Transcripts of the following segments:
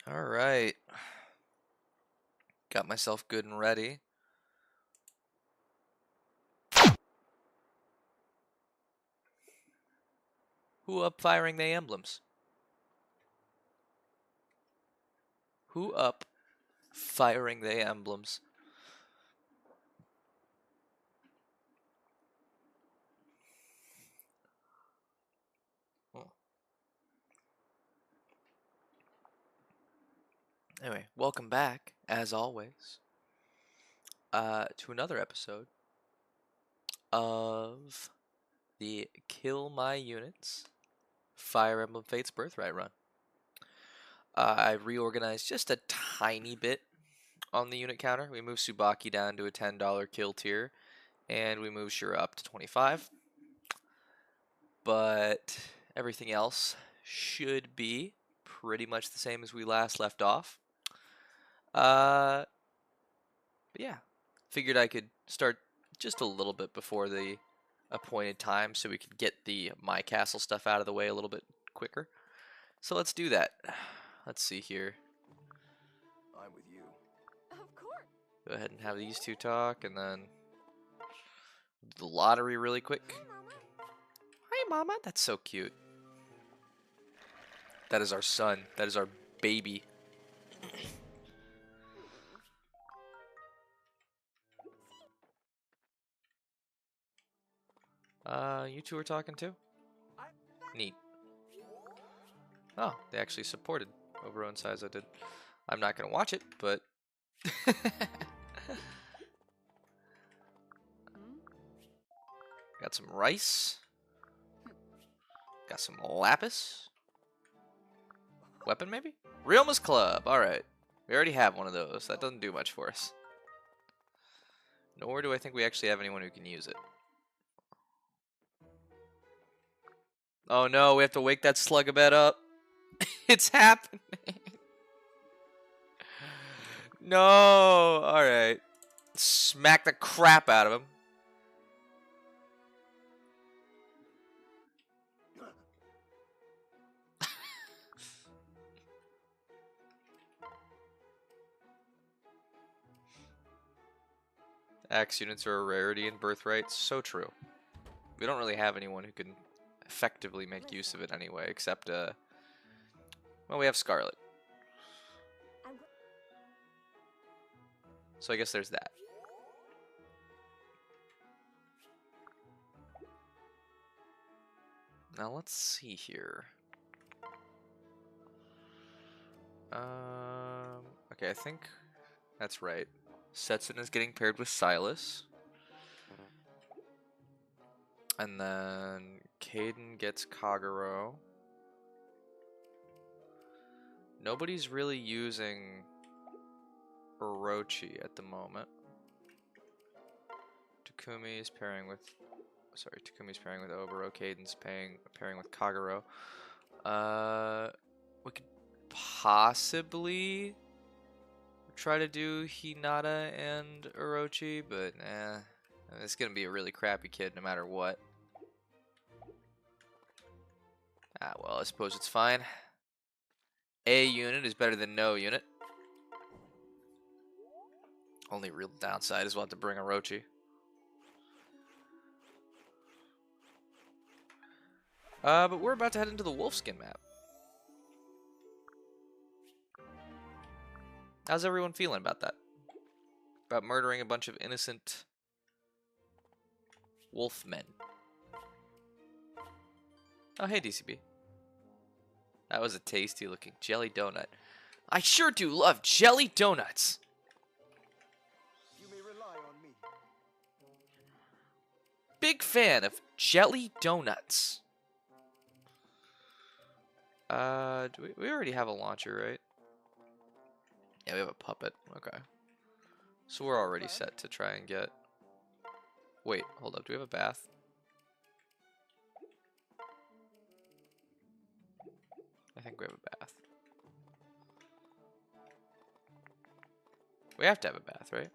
All right. Got myself good and ready. Who up firing they emblems? Who up firing they emblems? Oh. Anyway, welcome back, as always, to another episode of the Kill My Units Fire Emblem Fates Birthright run. I reorganized just a tiny bit on the unit counter. We moved Tsubaki down to a $10 kill tier, and we moved Shura up to 25. But everything else should be pretty much the same as we last left off. But yeah, figured I could start just a little bit before the appointed time so we could get the My Castle stuff out of the way a little bit quicker. So let's do that. Let's see here. I'm with you. Of course. Go ahead and have these two talk, and then the lottery really quick. Hi, Mama. Hi, Mama. That's so cute. That is our son. That is our baby. You two are talking too? Neat. Oh, they actually supported Overown Size. I did. I'm not gonna watch it, but got some rice. Got some lapis. Weapon maybe? Realmus Club. All right. We already have one of those. That doesn't do much for us. Nor do I think we actually have anyone who can use it. Oh no, we have to wake that Slugabed up. It's happening. No. Alright. Smack the crap out of him. Axe units are a rarity in Birthright. So true. We don't really have anyone who can effectively make use of it anyway, except, well, we have Scarlet. So I guess there's that. Now let's see here. Okay, I think that's right. Setsun is getting paired with Silas. And then Caden gets Kagero. Nobody's really using Orochi at the moment. Takumi's pairing with Obero. Caden's pairing with Kagero. We could possibly try to do Hinata and Orochi, but it's gonna be a really crappy kid no matter what. Ah, well, I suppose it's fine. A unit is better than no unit. Only real downside is we'll have to bring Orochi. But we're about to head into the Wolfskin map. How's everyone feeling about that? About murdering a bunch of innocent wolfmen. Oh, hey, DCB. That was a tasty looking jelly donut. I sure do love jelly donuts. You may rely on me. Big fan of jelly donuts. We already have a launcher, right? Yeah, we have a puppet. Okay. So we're already set to try and get... Wait, hold up. Do we have a bath? I think we have a bath. We have to have a bath, right?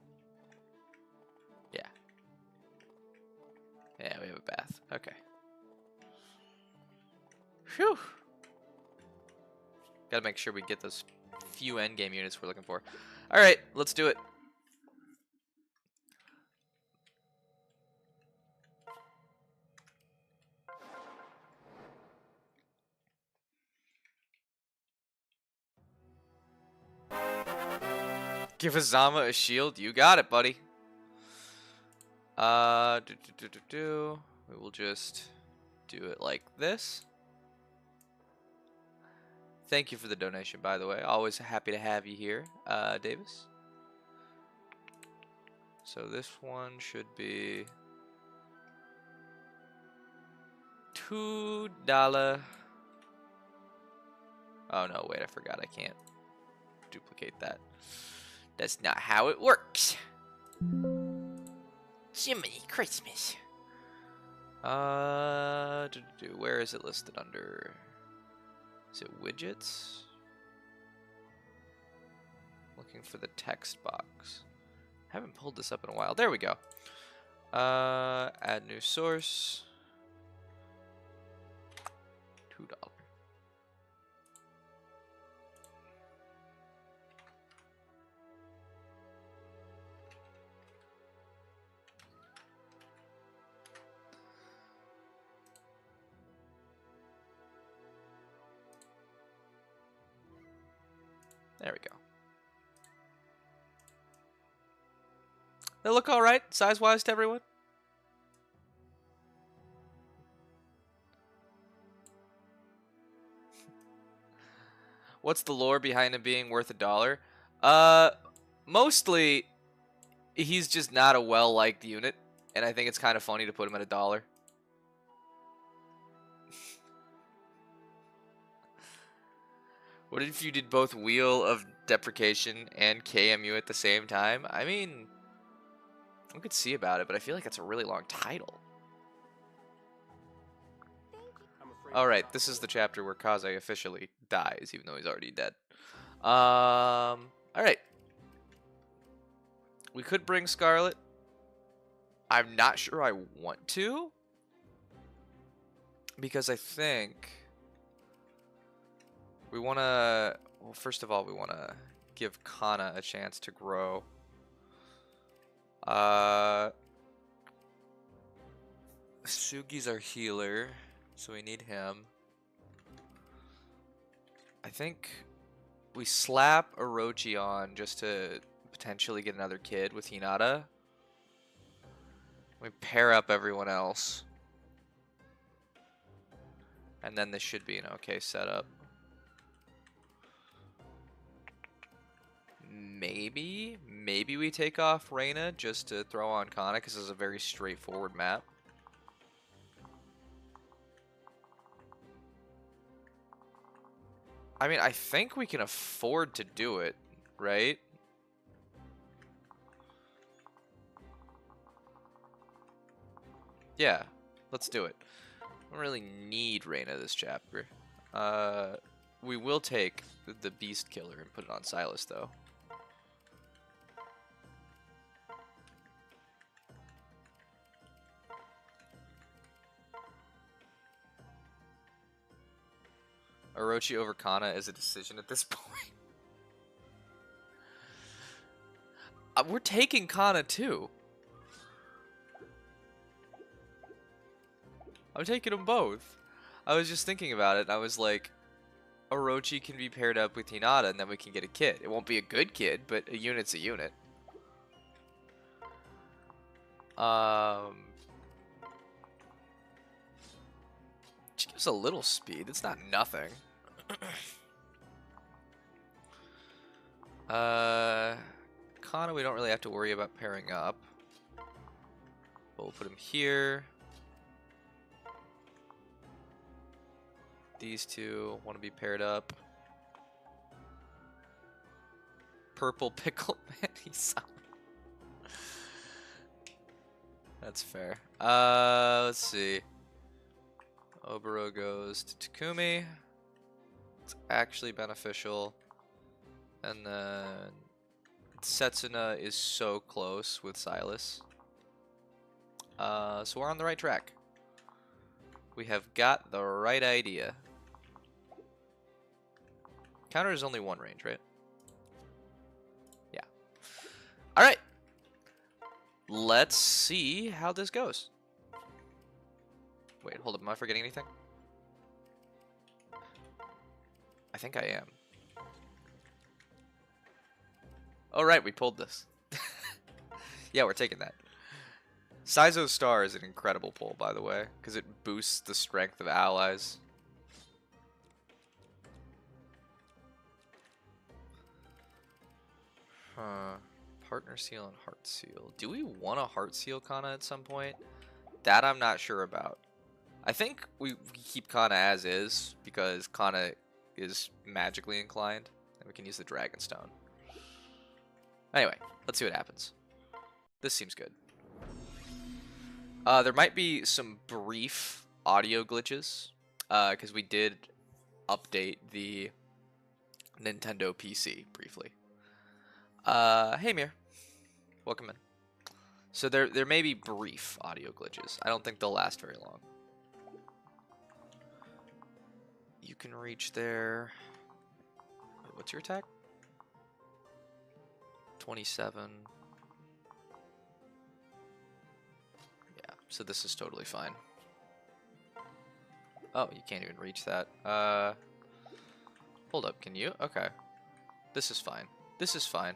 Yeah. Yeah, we have a bath. Okay. Phew. Gotta make sure we get those few endgame units we're looking for. All right, let's do it. Give Azama a shield. You got it, buddy. We will just do it like this. Thank you for the donation, by the way. Always happy to have you here, Davis. So this one should be $2. Oh no, wait, I forgot I can't duplicate that. That's not how it works. Jiminy Christmas. Where is it listed under? Is it widgets? Looking for the text box. Haven't pulled this up in a while. There we go. Add new source. $2. There we go. They look all right, size-wise to everyone. What's the lore behind him being worth $1? Mostly, he's just not a well-liked unit, and I think it's kind of funny to put him at $1. What if you did both Wheel of Deprecation and KMU at the same time? I mean, I could see about it, but I feel like it's a really long title. Alright, this is the chapter where Kaze officially dies, even though he's already dead. Alright. We could bring Scarlet. I'm not sure I want to, because I think we want to, well, first of all, we want to give Kana a chance to grow. Sugi's our healer, so we need him. I think we slap Orochi on just to potentially get another kid with Hinata. We pair up everyone else. And then this should be an okay setup. Maybe we take off Reina just to throw on Kana, because it's a very straightforward map. I mean, I think we can afford to do it, right? Yeah, let's do it. I don't really need Reina this chapter. We will take the Beast Killer and put it on Silas, though. Orochi over Kana is a decision at this point. We're taking Kana too. I'm taking them both. I was just thinking about it, and I was like, Orochi can be paired up with Hinata, and then we can get a kid. It won't be a good kid, but a unit's a unit. She gives a little speed. It's not nothing. Kana, we don't really have to worry about pairing up. But we'll put him here. These two want to be paired up. Purple pickle man, he's That's fair. Let's see. Oboro goes to Takumi. It's actually beneficial. And then Setsuna is so close with Silas. So we're on the right track. We have got the right idea. Counter is only one range, right? All right. Let's see how this goes. Wait, hold up. Am I forgetting anything? I think I am. Oh, right. We pulled this. Yeah, we're taking that. Saizo's Star is an incredible pull, by the way, because it boosts the strength of allies. Huh. Partner Seal and Heart Seal. Do we want a Heart Seal Kana at some point? That I'm not sure about. I think we keep Kana as is, because Kana is magically inclined, and we can use the Dragon Stone. Anyway, let's see what happens. This seems good. There might be some brief audio glitches, because we did update the Nintendo PC briefly. Hey Mir, welcome in. So there may be brief audio glitches. I don't think they'll last very long. You can reach there. Wait, what's your attack? 27. Yeah, so this is totally fine. Oh, you can't even reach that. Hold up, can you? Okay. This is fine. This is fine.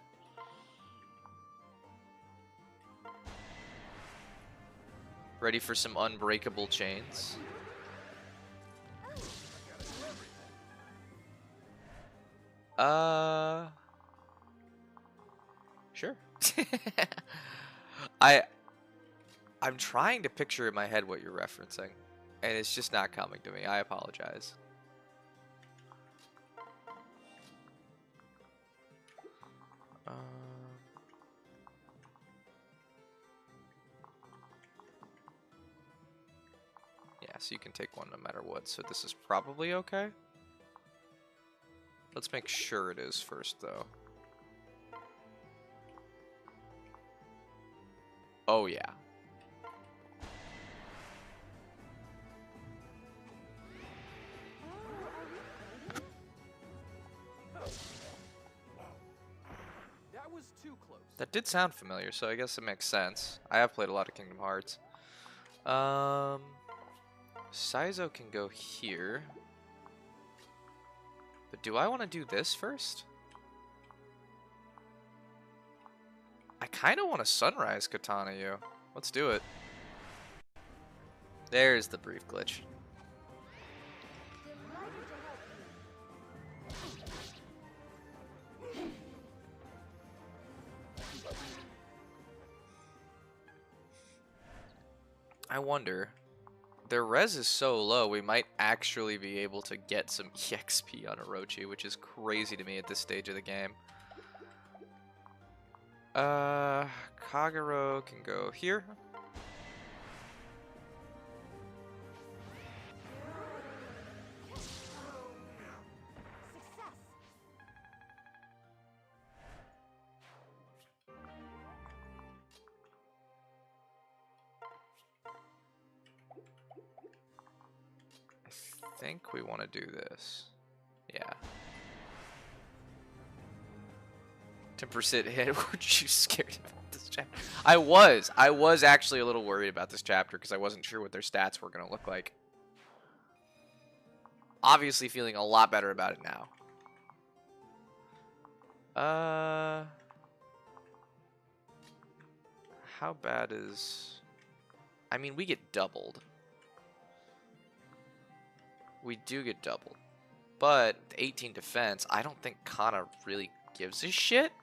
Ready for some unbreakable chains? Sure. I'm trying to picture in my head what you're referencing, and it's just not coming to me. I apologize. Yeah, so you can take one no matter what, so this is probably okay. Let's make sure it is first, though. Oh, yeah. That was too close. That did sound familiar, so I guess it makes sense. I have played a lot of Kingdom Hearts. Saizo can go here. But do I want to do this first? I kind of want to Sunrise Katana you. Let's do it. There's the brief glitch. I wonder. Their res is so low, we might actually be able to get some EXP on Orochi, which is crazy to me at this stage of the game. Kagero can go here. I think we want to do this. Yeah. 10% hit. Weren't you scared about this chapter? I was actually a little worried about this chapter because I wasn't sure what their stats were going to look like. Obviously feeling a lot better about it now. How bad is... I mean, we get doubled. We do get doubled. But 18 defense, I don't think Kana really gives a shit.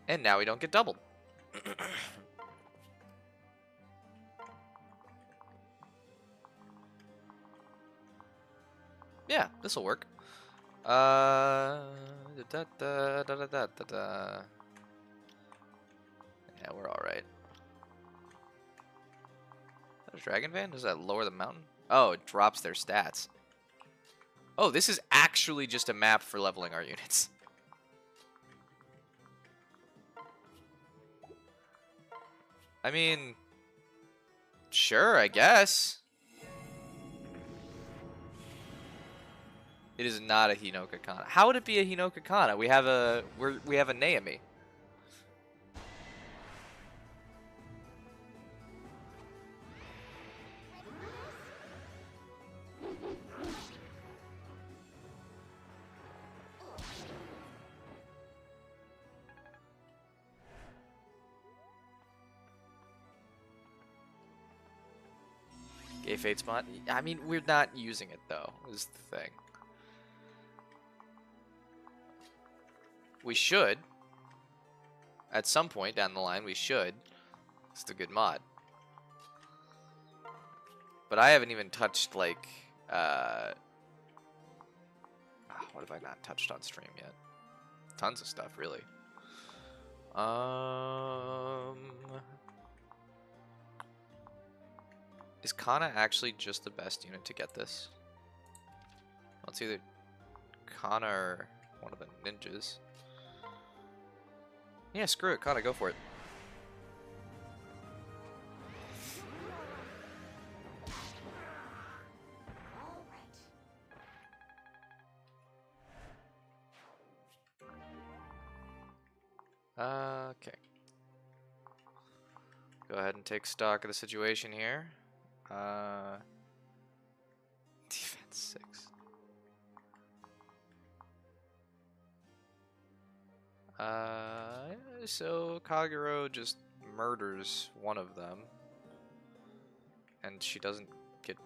And now we don't get doubled. Yeah, this'll work. Yeah, we're alright. Is that a Dragon Van? Does that lower the mountain? Oh, it drops their stats. Oh, this is actually just a map for leveling our units. I mean, sure, I guess. It is not a Hinoka Kana. How would it be a Hinoka Kana? We have a Naomi. Gay Fates mod. I mean, we're not using it though, is the thing. We should. At some point down the line, we should. It's a good mod. But I haven't even touched, like, what have I not touched on stream yet? Tons of stuff, really. Is Kana actually just the best unit to get this? Well, it's either Kana or one of the ninjas. Yeah, screw it, Kana, go for it. Okay. Go ahead and take stock of the situation here. Defense 6. So Kagero just murders one of them. And she doesn't get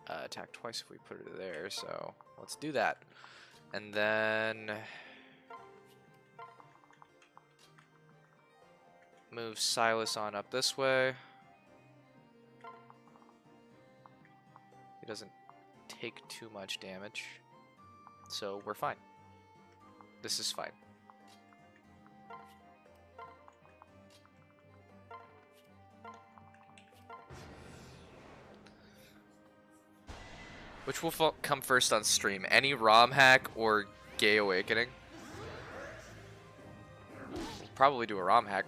attacked twice if we put her there, so let's do that. And then move Silas on up this way. He doesn't take too much damage, so we're fine. This is fine. Which will come first on stream? Any ROM hack or Gay Awakening? We'll probably do a ROM hack.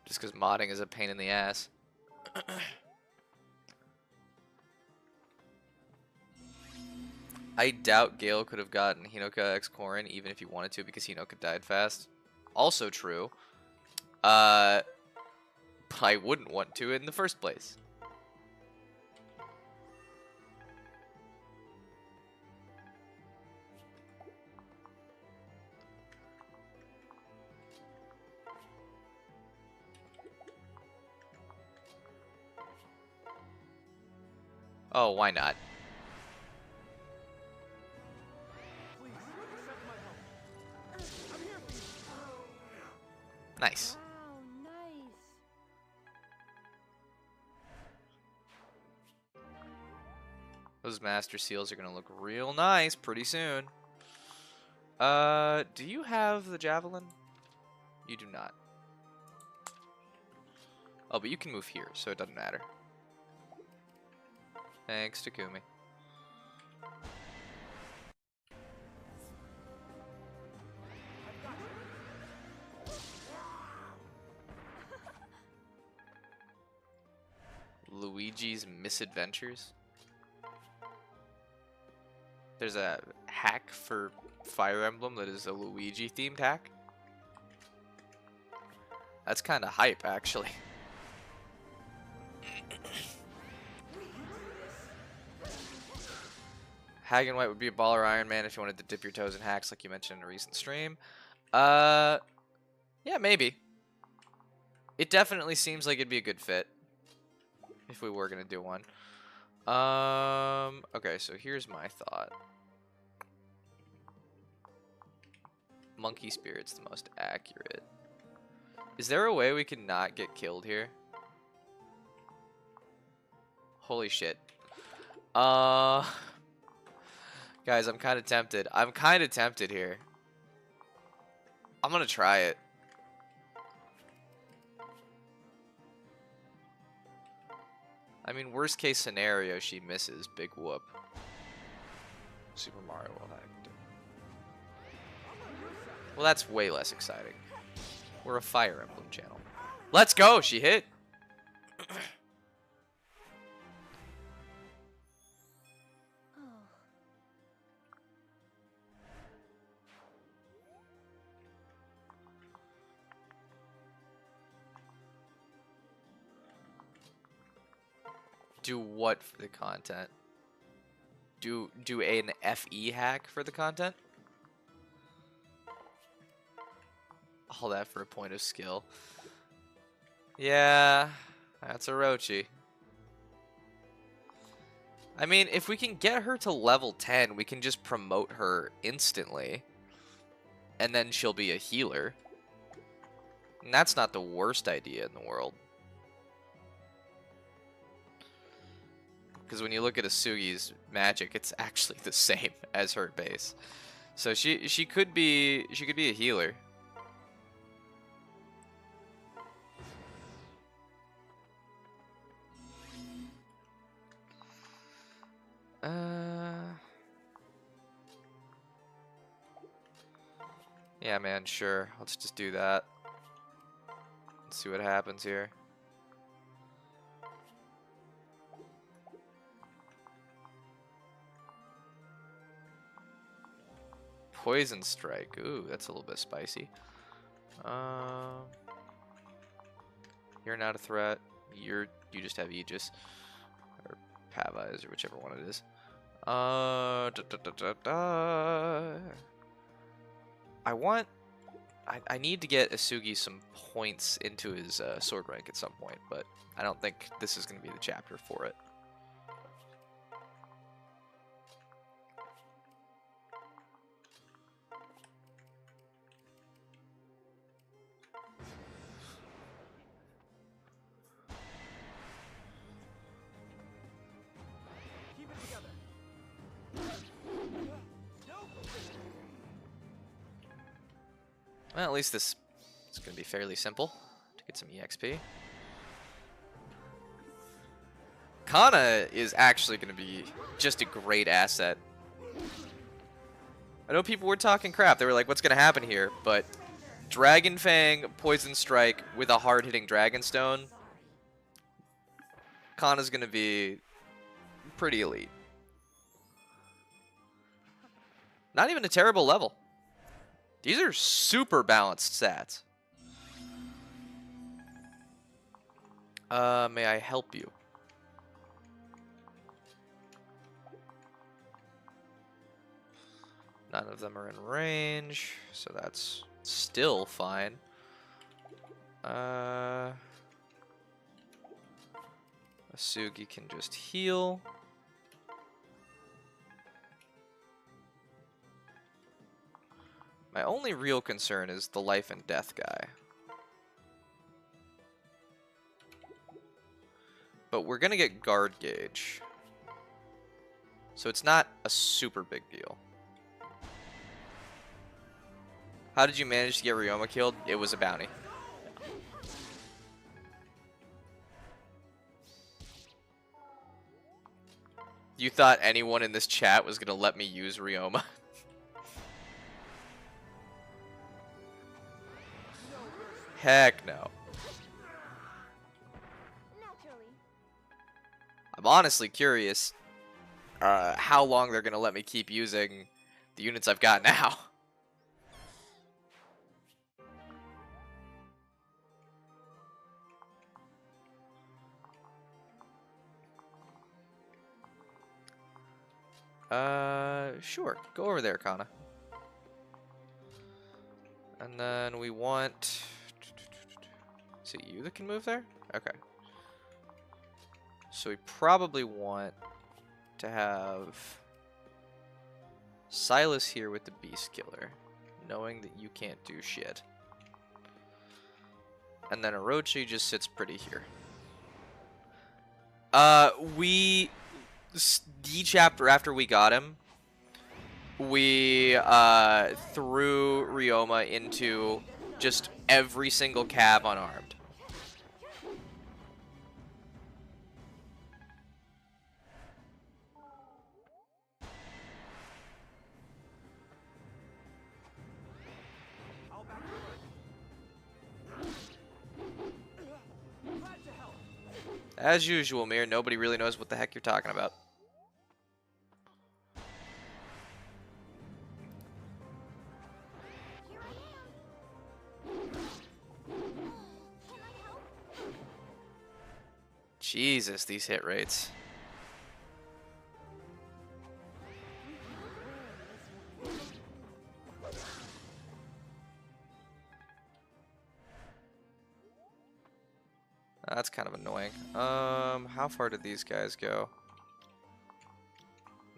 Just because modding is a pain in the ass. I doubt Gale could have gotten Hinoka X Korin even if he wanted to because Hinoka died fast. Also true. But I wouldn't want to in the first place. Oh, why not? Please, accept my help. I'm here for you. Nice. Wow, nice. Those master seals are gonna look real nice pretty soon. Do you have the javelin? You do not. Oh, but you can move here, so it doesn't matter. Thanks, Takumi. Luigi's Misadventures. There's a hack for Fire Emblem that is a Luigi themed hack. That's kind of hype, actually. Hagen White would be a baller Iron Man if you wanted to dip your toes in hacks like you mentioned in a recent stream. Yeah, maybe. It definitely seems like it'd be a good fit if we were gonna do one. Okay, so here's my thought. Monkey Spirit's the most accurate. Is there a way we can not get killed here? Holy shit. Guys, I'm kind of tempted. I'm kind of tempted here. I'm gonna try it. I mean, worst case scenario, she misses. Big whoop. Super Mario World hacked. Well, that's way less exciting. We're a Fire Emblem channel. Let's go! She hit! Do what for the content? Do an FE hack for the content? All that for a point of skill. Yeah, that's Orochi. I mean, if we can get her to level 10, we can just promote her instantly. And then she'll be a healer. And that's not the worst idea in the world. Because when you look at Asugi's magic, it's actually the same as her base. So she could be a healer. Yeah, man, sure. Let's just do that. Let's see what happens here. Poison Strike. Ooh, that's a little bit spicy. You're not a threat. You just have Aegis. Or Pavise, or whichever one it is. I need to get Asugi some points into his sword rank at some point, but I don't think this is going to be the chapter for it. Keep it together. Well, at least this is going to be fairly simple to get some EXP. Kana is actually going to be just a great asset. I know people were talking crap. They were like, what's going to happen here? But Dragon Fang, Poison Strike with a hard-hitting Dragon Stone. Kana's going to be pretty elite. Not even a terrible level. These are super balanced stats. May I help you? None of them are in range, so that's still fine. Asugi can just heal. My only real concern is the life and death guy. But we're gonna get guard gauge. So it's not a super big deal. How did you manage to get Ryoma killed? It was a bounty. You thought anyone in this chat was gonna let me use Ryoma? Heck no. I'm honestly curious how long they're gonna let me keep using the units I've got now. Sure. Go over there, Kana. And then we want... Is it you that can move there? Okay. So we probably want to have Silas here with the Beast Killer, knowing that you can't do shit. And then Orochi just sits pretty here. The chapter after we got him, we threw Ryoma into just every single cab unarmed. As usual, Mir, nobody really knows what the heck you're talking about. Jesus, these hit rates. That's kind of annoying. How far did these guys go?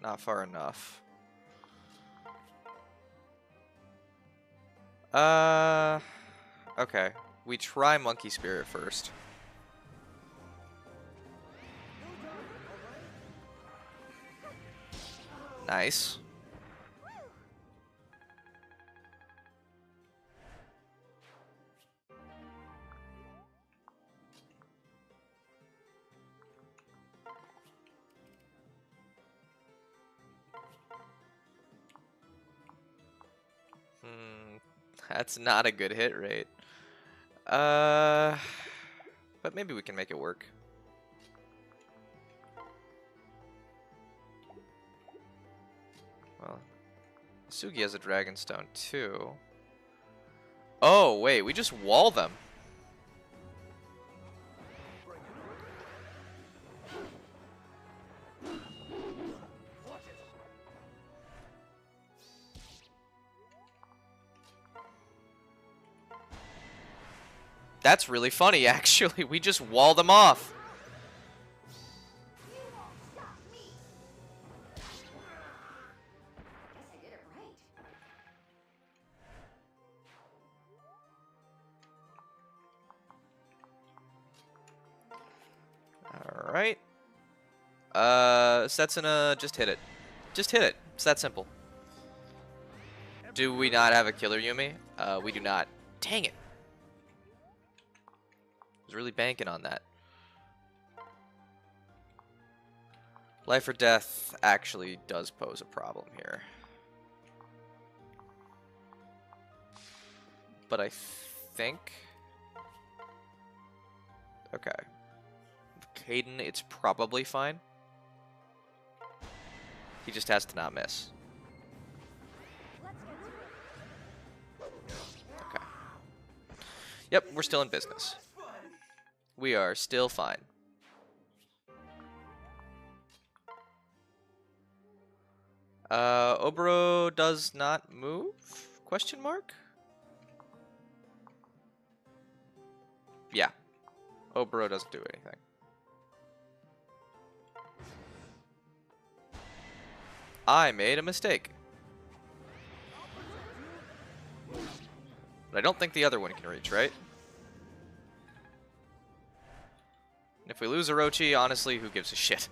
Not far enough. Okay. We try Monkey Spirit first. Nice. That's not a good hit rate. But maybe we can make it work. Well, Sugi has a Dragonstone too. Oh, wait, we just wall them. That's really funny, actually. We just wall them off. Alright. Setsuna, just hit it. Just hit it. It's that simple. Do we not have a killer Yumi? We do not. Dang it. I was really banking on that. Life or death actually does pose a problem here. But I think... Okay. Caden, it's probably fine. He just has to not miss. Okay. Yep, we're still in business. We are still fine. Oboro does not move? Question mark? Yeah. Oboro doesn't do anything. I made a mistake. But I don't think the other one can reach, right? And if we lose Orochi, honestly, who gives a shit?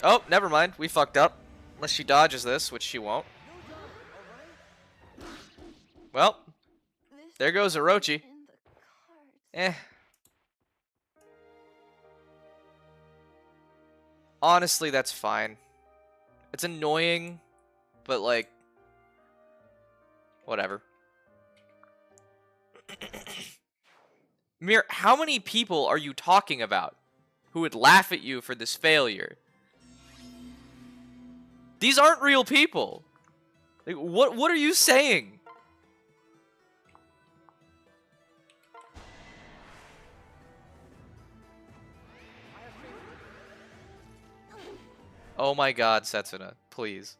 Oh, never mind. We fucked up. Unless she dodges this, which she won't. Well, there goes Orochi. Eh. Honestly, that's fine. It's annoying, but like, whatever. Mir, how many people are you talking about who would laugh at you for this failure? These aren't real people. Like, what are you saying? Oh my god, Setsuna, please.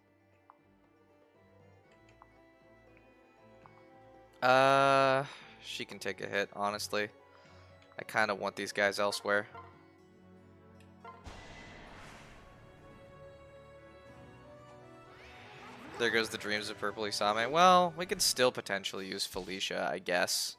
She can take a hit, honestly. I kind of want these guys elsewhere. There goes the dreams of Purple Isame. Well, we could still potentially use Felicia, I guess.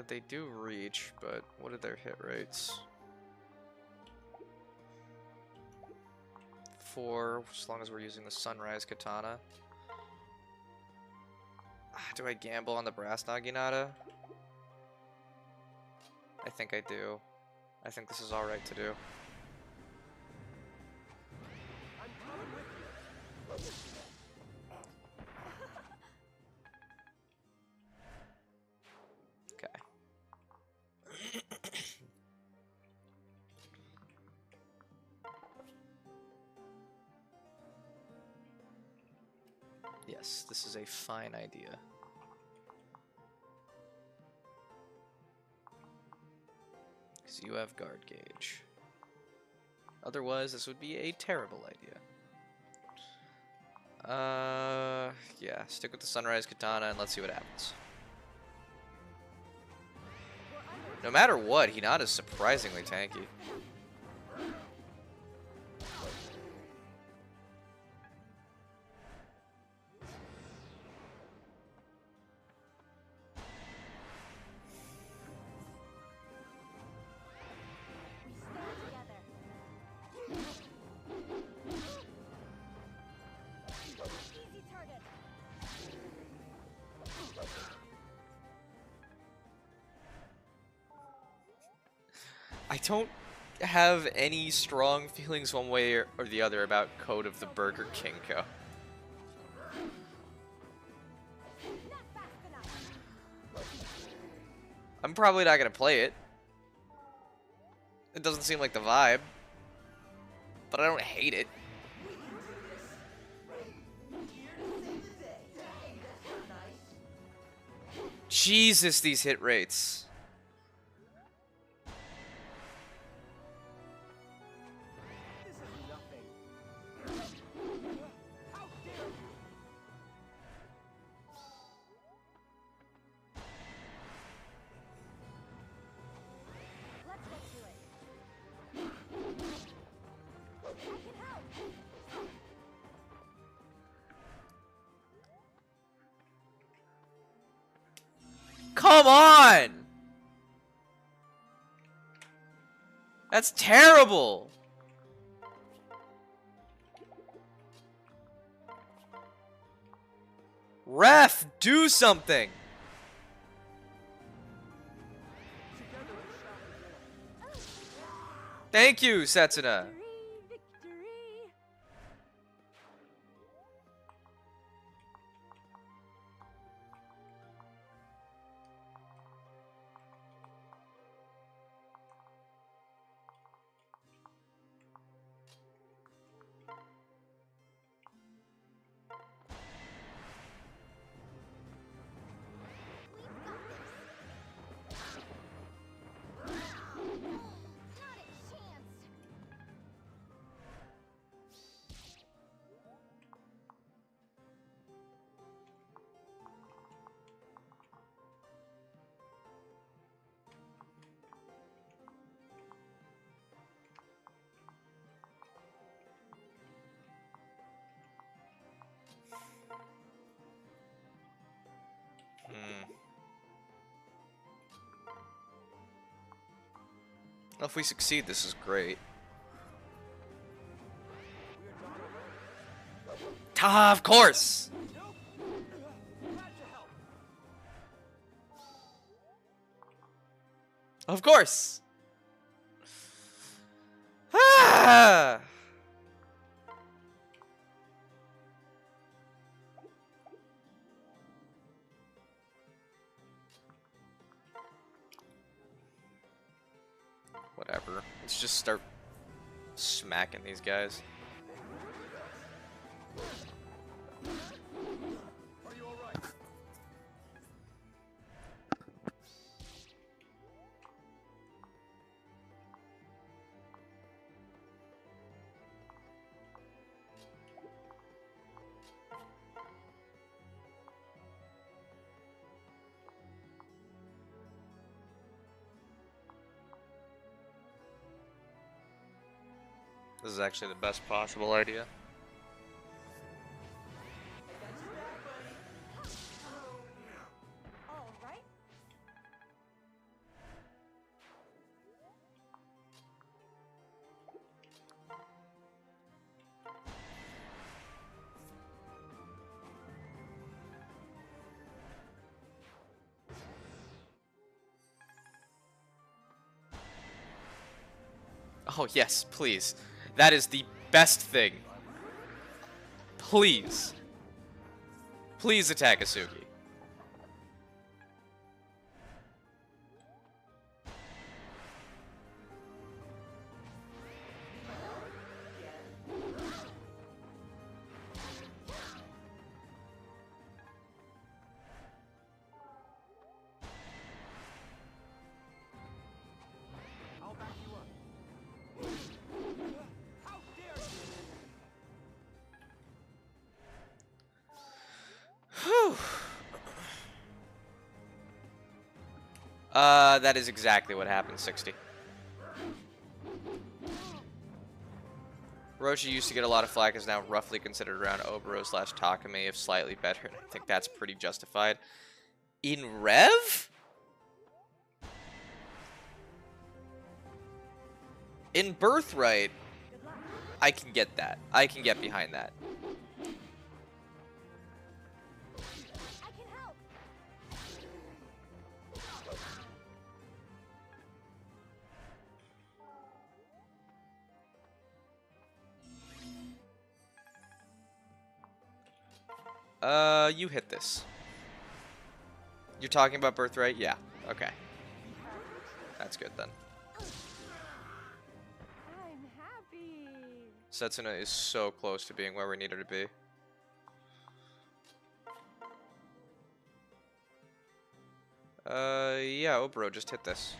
They do reach, but what are their hit rates? 4, as long as we're using the Sunrise Katana. Do I gamble on the Brass Naginata? I think I do. I think this is alright to do. I'm coming with you. Okay. Yes, this is a fine idea. Because you have guard gauge. Otherwise, this would be a terrible idea. Yeah, stick with the Sunrise Katana and let's see what happens. No matter what, Hinata's surprisingly tanky. I don't have any strong feelings one way or the other about Code of the Burger King Co. I'm probably not gonna play it. It doesn't seem like the vibe. But I don't hate it. Jesus, these hit rates. This is nothing. How dare you! Let's get to it. I can help. Come on! That's terrible! Ref, do something! Together we shall prevail. Thank you, Setsuna! Victory! Not a chance. Well, if we succeed, this is great. Ta, of course! Nope. Had to help. Of course! Ah! Whatever. Let's just start smacking these guys. Are you all right? This is actually the best possible idea. All right. Oh, yes, please. That is the best thing. Please. Please attack Asugi. I'll back you up. How dare you! Whew. That is exactly what happened, 60. Roshi used to get a lot of flack, is now roughly considered around Oboro/Takame, if slightly better, and I think that's pretty justified. In Rev? In Birthright, I can get that. I can get behind that. I can help. You hit this. You're talking about Birthright? Yeah. Okay. That's good then. I'm happy. Setsuna is so close to being where we need her to be. Yeah, Oboro, just hit this.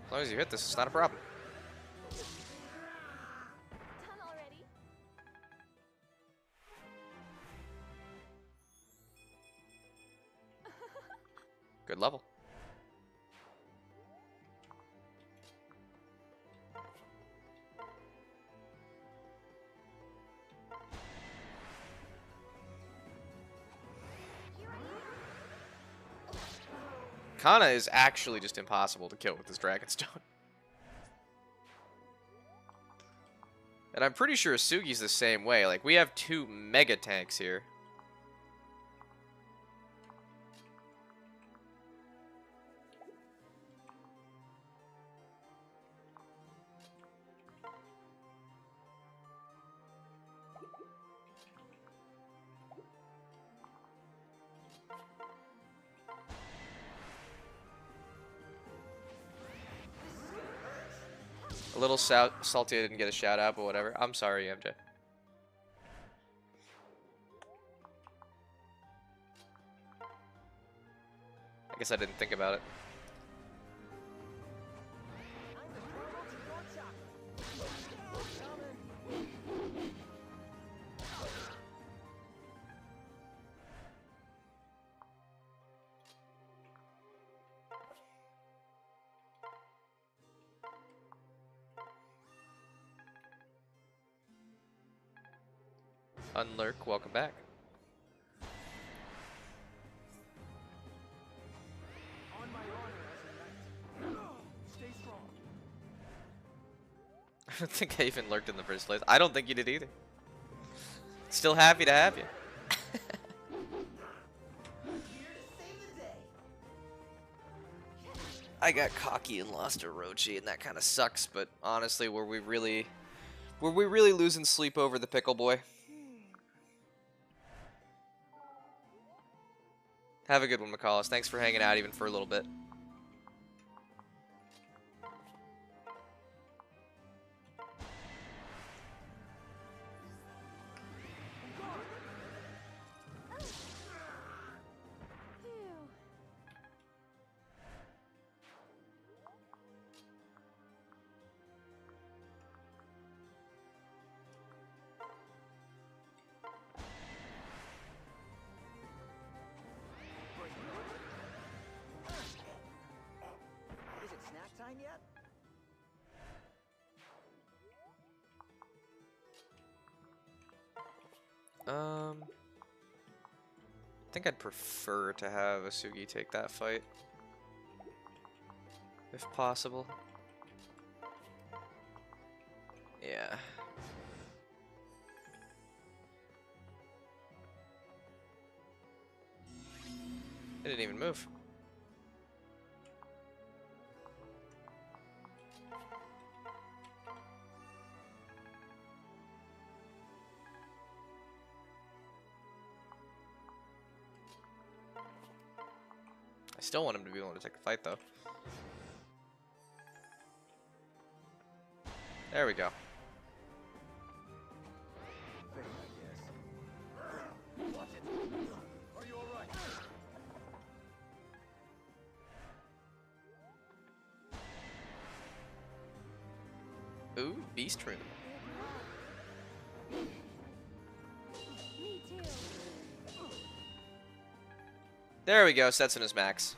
As long as you hit this, it's not a problem. Done already. Good level. Here I am. Kana is actually just impossible to kill with this Dragonstone. And I'm pretty sure Asugi's the same way. Like, we have two mega tanks here. A little salty I didn't get a shout out, but whatever. I'm sorry, MJ. I guess I didn't think about it. I'm the turtle to your chocolate. Coming. Unlurk, welcome back. On my honor as a knight. Stay strong. I don't think I even lurked in the first place. I don't think you did either. Still happy to have you. I got cocky and lost to Orochi, and that kind of sucks. But honestly, were we really losing sleep over the pickle boy? Have a good one, McCallus. Thanks for hanging out even for a little bit. Phew. Is it snack time yet? I think I'd prefer to have Asugi take that fight, if possible. Yeah. It didn't even move. I still want him to be able to take the fight, though. There we go. Fate, I guess. Watch it. Are you alright? Ooh, Beast Room. Me too. There we go, Setsuna's max.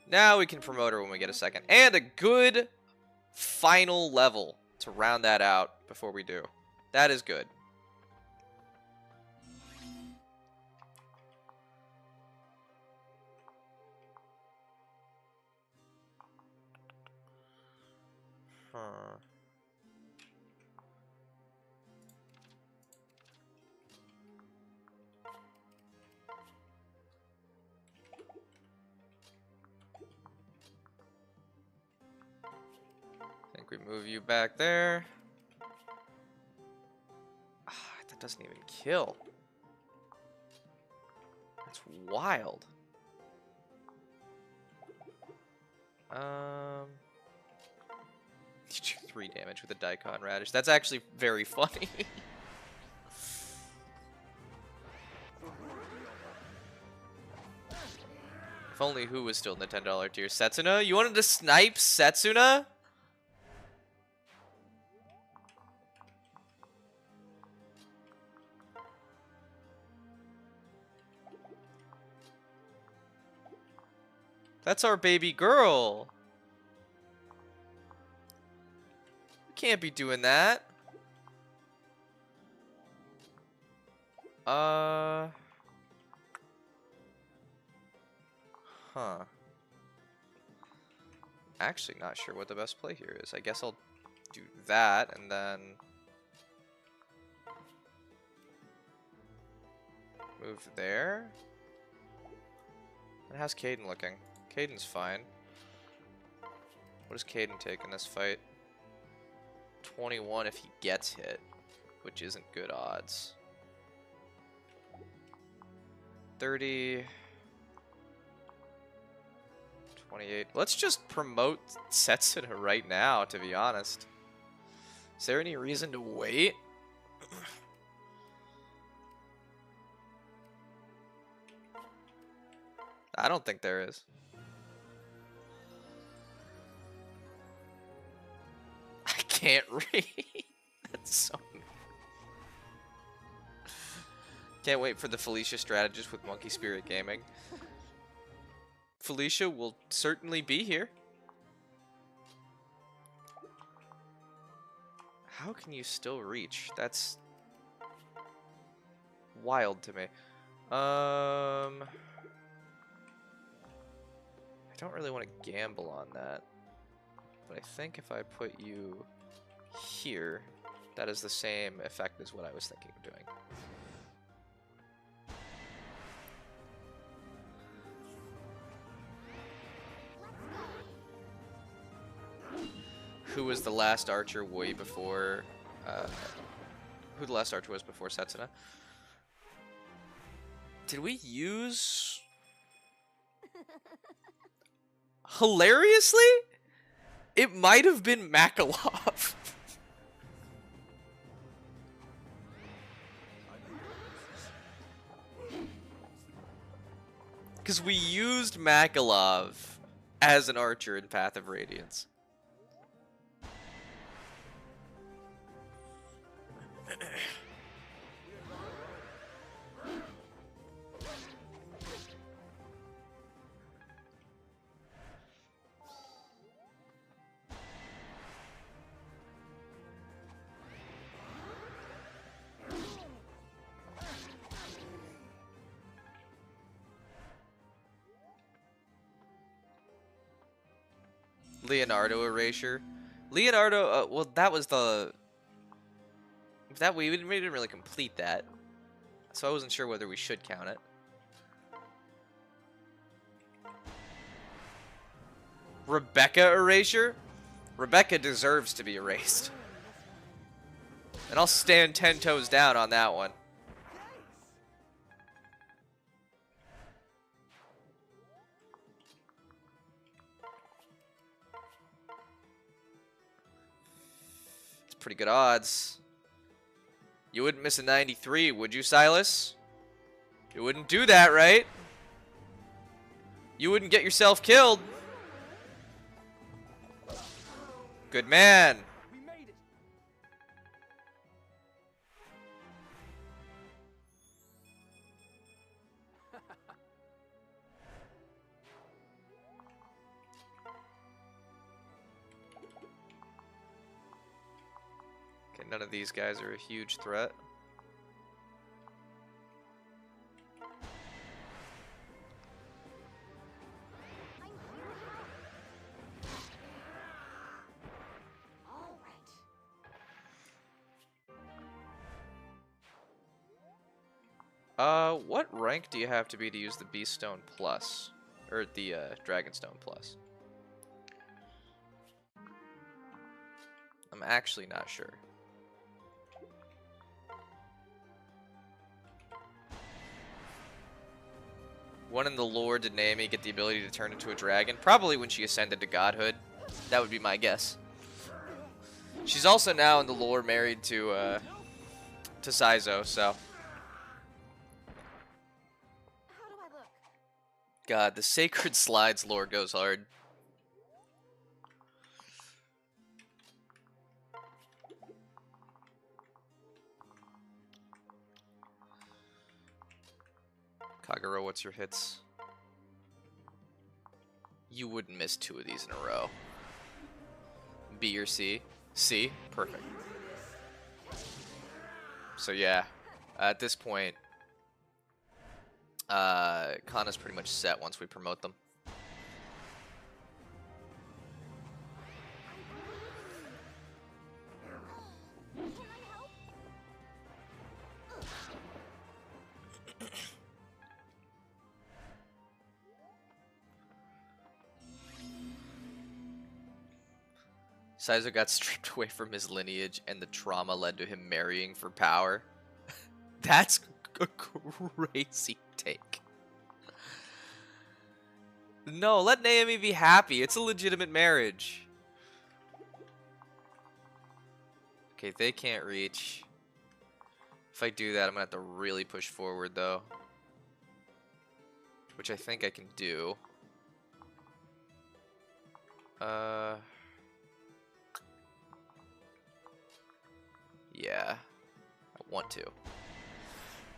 Now we can promote her when we get a second. And a good final level to round that out before we do. That is good. Huh. I think we move you back there. Ah, that doesn't even kill. That's wild. 3 damage with a Daikon Radish. That's actually very funny. If only who was still in the $10 tier. Setsuna? You wanted to snipe Setsuna? That's our baby girl. You can't be doing that. Huh. Actually not sure what the best play here is. I guess I'll do that and then move there. And how's Caden looking? Caden's fine. What does Caden take in this fight? 21 if he gets hit, which isn't good odds. 30. 28. Let's just promote Setsuna right now, to be honest. Is there any reason to wait? I don't think there is. I can't read. That's so... Can't wait for the Felicia strategist with Monkey Spirit Gaming. Felicia will certainly be here. How can you still reach? That's wild to me. I don't really want to gamble on that. But I think if I put you here, that is the same effect as what I was thinking of doing. Who was the last archer way before... who the last archer was before Setsuna? Did we use... Hilariously? It might have been Makalov. Because we used Makalov as an archer in Path of Radiance. Leonardo erasure. Leonardo, well, that was the... That we didn't really complete that. So I wasn't sure whether we should count it. Rebecca erasure? Rebecca deserves to be erased. And I'll stand 10 toes down on that one. pretty good odds. You wouldn't miss a 93, would you, Silas? You wouldn't do that, right? You wouldn't get yourself killed. Good man. We made it. Okay, none of these guys are a huge threat. All right. What rank do you have to be to use the Beast Stone Plus? Or the, Dragon Stone Plus? I'm actually not sure. When in the lore did Naomi get the ability to turn into a dragon? Probably when she ascended to godhood. That would be my guess. She's also now in the lore married to Saizo, so. How do I look? God, the Sacred Slides lore goes hard. Kagero, what's your hits? You wouldn't miss 2 of these in a row. B or C? C? Perfect. So yeah, at this point, Kana's pretty much set once we promote them. Can I help? Saizo got stripped away from his lineage, and the trauma led to him marrying for power. That's a crazy take. No, let Naomi be happy. It's a legitimate marriage. Okay, they can't reach. If I do that, I'm gonna have to really push forward, though. Which I think I can do. Yeah, I want to.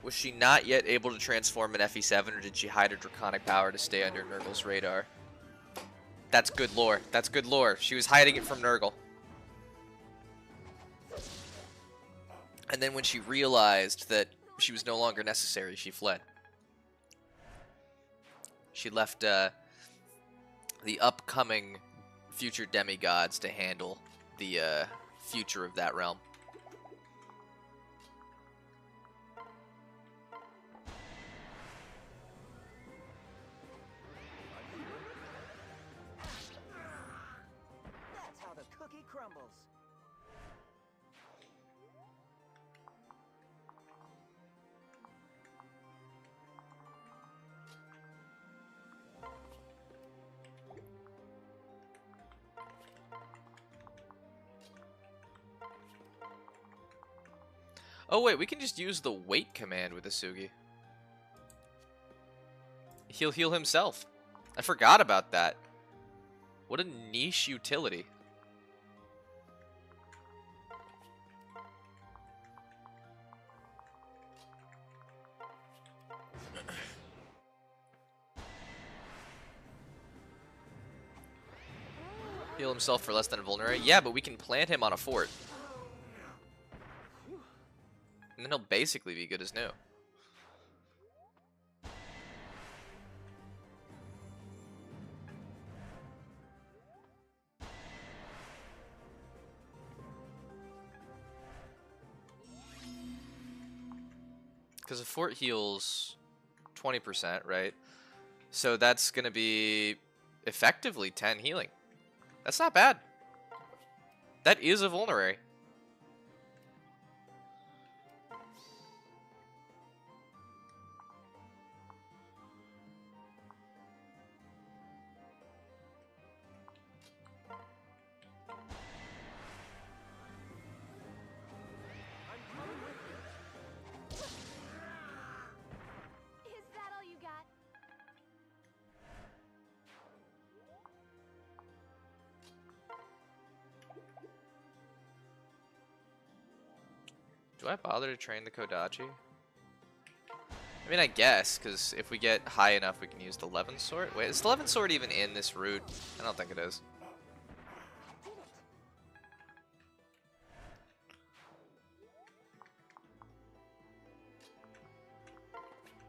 Was she not yet able to transform an FE7, or did she hide her draconic power to stay under Nurgle's radar? That's good lore. That's good lore. She was hiding it from Nurgle. And then when she realized that she was no longer necessary, she fled. She left the upcoming future demigods to handle the future of that realm. That's how the cookie crumbles. Oh wait, we can just use the wait command with Asugi. He'll heal himself. I forgot about that. What a niche utility. Heal himself for less than a vulnerary? Yeah, but we can plant him on a fort. And then he'll basically be good as new. Because a fort heals 20%, right? So that's going to be effectively 10 healing. That's not bad. That is a vulnerary. Do I bother to train the Kodachi? I mean, I guess, because if we get high enough, we can use the Levin Sword. Wait, is the Levin Sword even in this route? I don't think it is.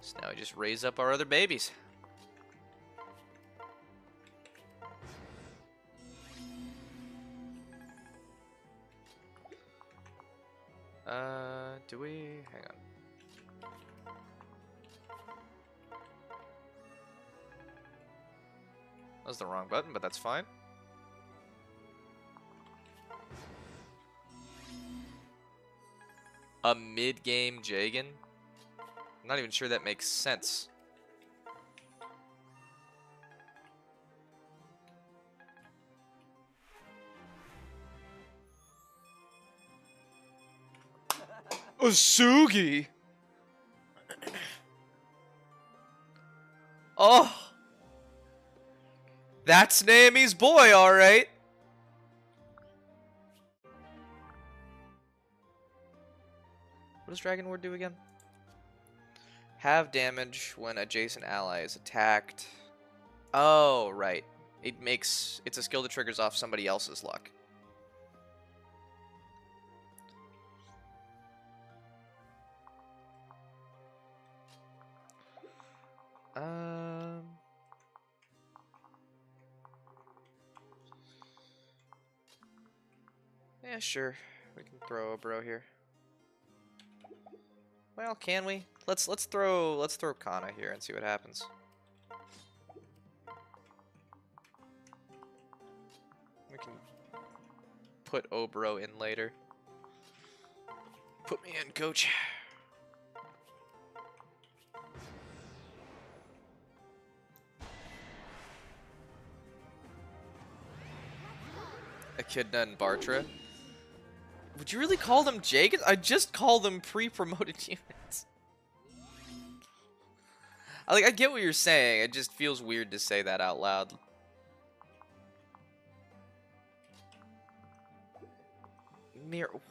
So now we just raise up our other babies. Do we? Hang on. That was the wrong button, but that's fine. A mid-game Jagan? I'm not even sure that makes sense. Asugi! Oh! That's Naomi's boy, alright! What does Dragon Ward do again? Have damage when adjacent ally is attacked. Oh, right. It's a skill that triggers off somebody else's luck. Yeah, sure. We can throw a bro here. Well, can we? Let's throw Kana here and see what happens. We can put Obro in later. Put me in, coach. Echidna and Bartra. Would you really call them Jagans? I just call them pre-promoted units. I get what you're saying. It just feels weird to say that out loud.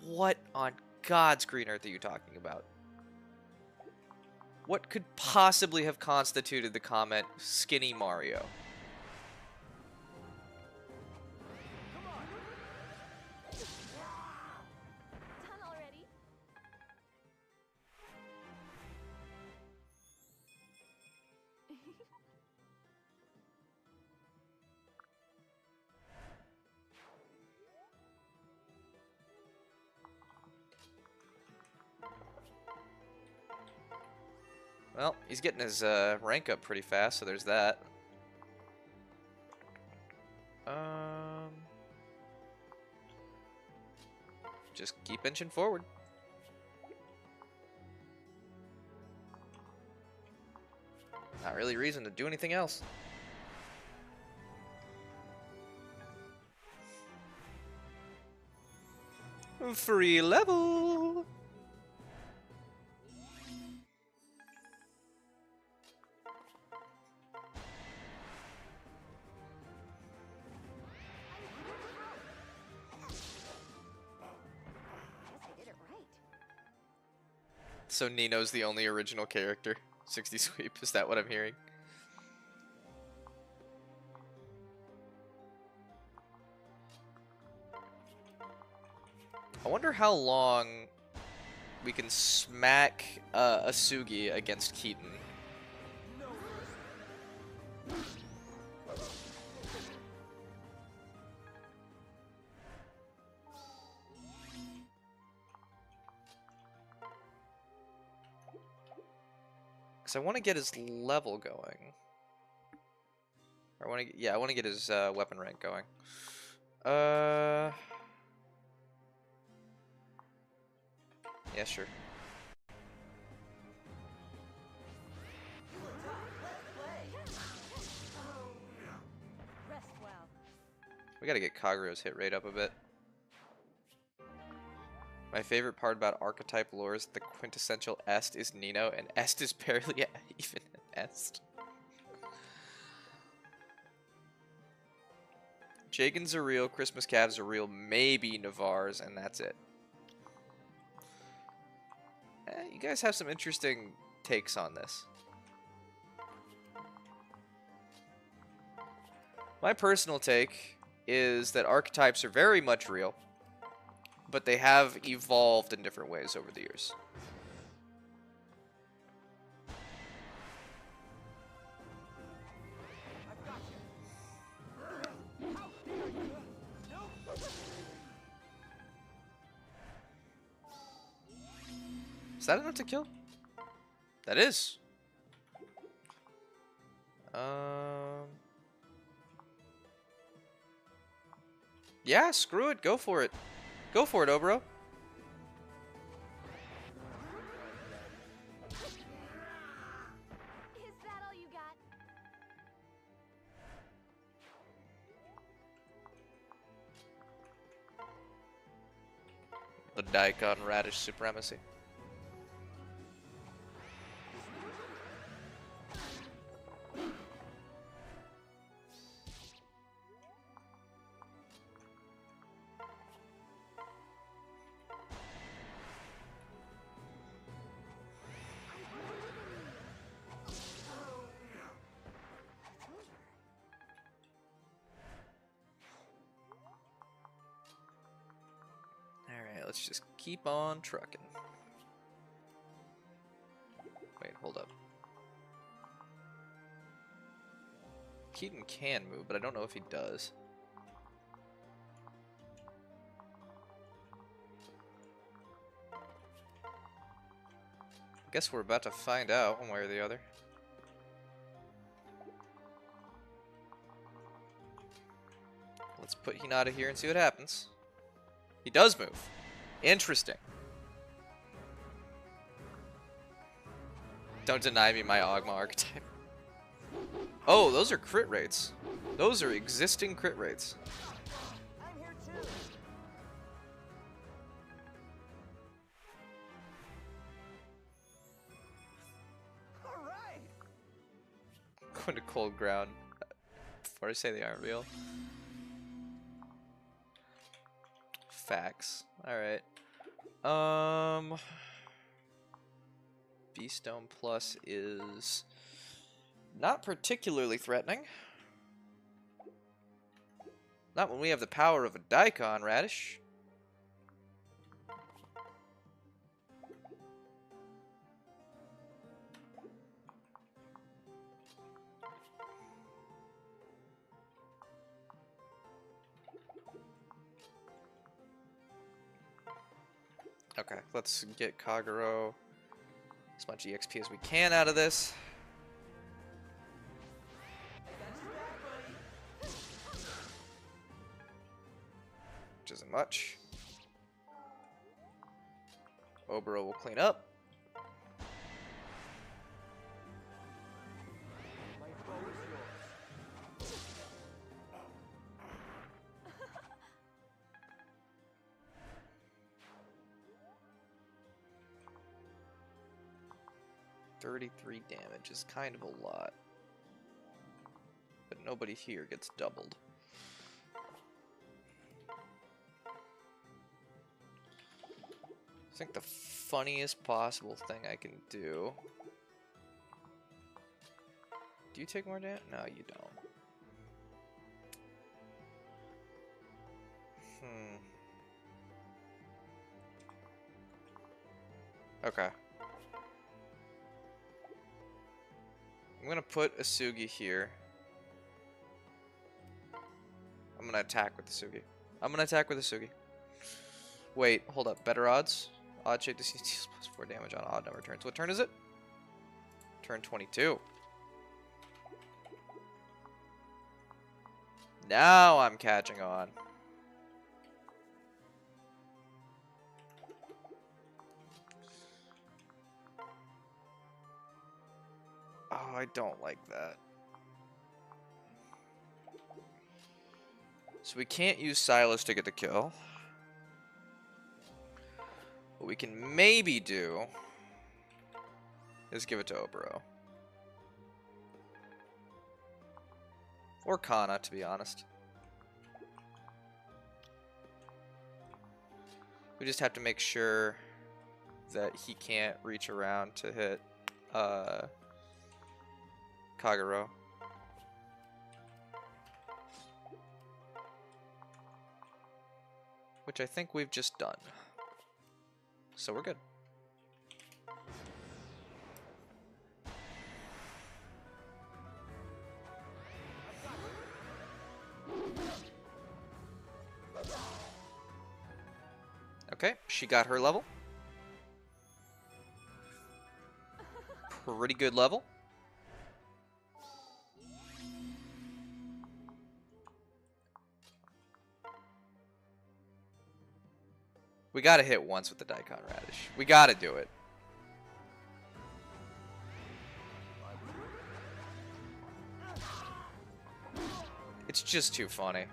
What on God's green earth are you talking about? What could possibly have constituted the comment, Skinny Mario? Done already? Well, he's getting his rank up pretty fast, so there's that. Just keep inching forward. Not really reason to do anything else. Free level. Guess I did it right. So Nino's the only original character. 60 sweep, is that what I'm hearing? I wonder how long we can smack Asugi against Keaton. Because I want to get his level going. Or I want to get his weapon rank going. Yeah, sure. Rest well. We gotta get Kaguro's hit rate up a bit. My favorite part about archetype lore is the quintessential Est is Nino, and Est is barely even an Est. Jagans are real, Christmas calves are real, maybe Navars, and that's it. You guys have some interesting takes on this. My personal take is that archetypes are very much real, but they have evolved in different ways over the years. I've got you. How dare you? Nope. Is that enough to kill? That is. Yeah, screw it. Go for it. Go for it, Obro. Is that all you got? The Daikon Radish supremacy. Alright, let's just keep on trucking. Wait, hold up. Keaton can move, but I don't know if he does. Guess we're about to find out one way or the other. Let's put Hinata here and see what happens. He does move. Interesting. Don't deny me my Ogma archetype. Oh, those are crit rates. Those are existing crit rates. I'm here too. All right. Going to cold ground. Before I say they aren't real. Facts. Alright. B-Stone Plus is not particularly threatening. Not when we have the power of a Daikon Radish. Okay, let's get Kagero as much EXP as we can out of this. Which isn't much. Obero will clean up. My bow is yours. $33 damage is kind of a lot. But nobody here gets doubled. I think the funniest possible thing I can do... Do you take more damage? No, you don't. Okay. I'm gonna put Asugi here. I'm gonna attack with Asugi. Wait, hold up. Better odds? Odd shape to see plus 4 damage on odd number turns. What turn is it? Turn 22. Now I'm catching on. Oh, I don't like that. So we can't use Silas to get the kill. What we can maybe do is give it to Obero. Or Kana, to be honest. We just have to make sure that he can't reach around to hit Kagero. Which I think we've just done. So we're good. Okay, she got her level. Pretty good level. We gotta hit once with the Daikon Radish. We gotta do it. It's just too funny.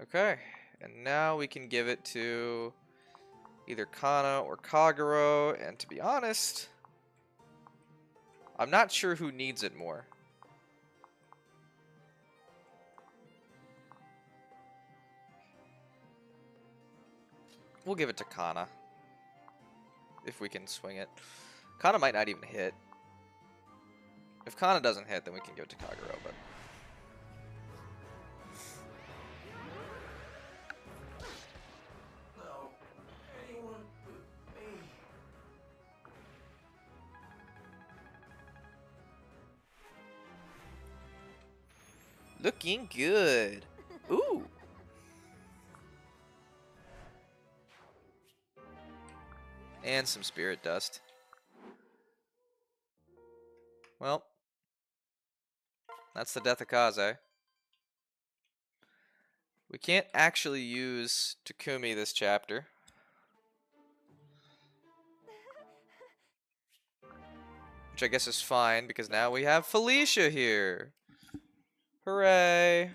Okay, and now we can give it to either Kana or Kagero, and to be honest, I'm not sure who needs it more. We'll give it to Kana. If we can swing it. Kana might not even hit. If Kana doesn't hit, then we can give it to Kagero, but... No. Anyone but me. Looking good. Ooh. And some spirit dust. Well, that's the death of Kaze. We can't actually use Takumi this chapter. Which I guess is fine, because now we have Felicia here. Hooray!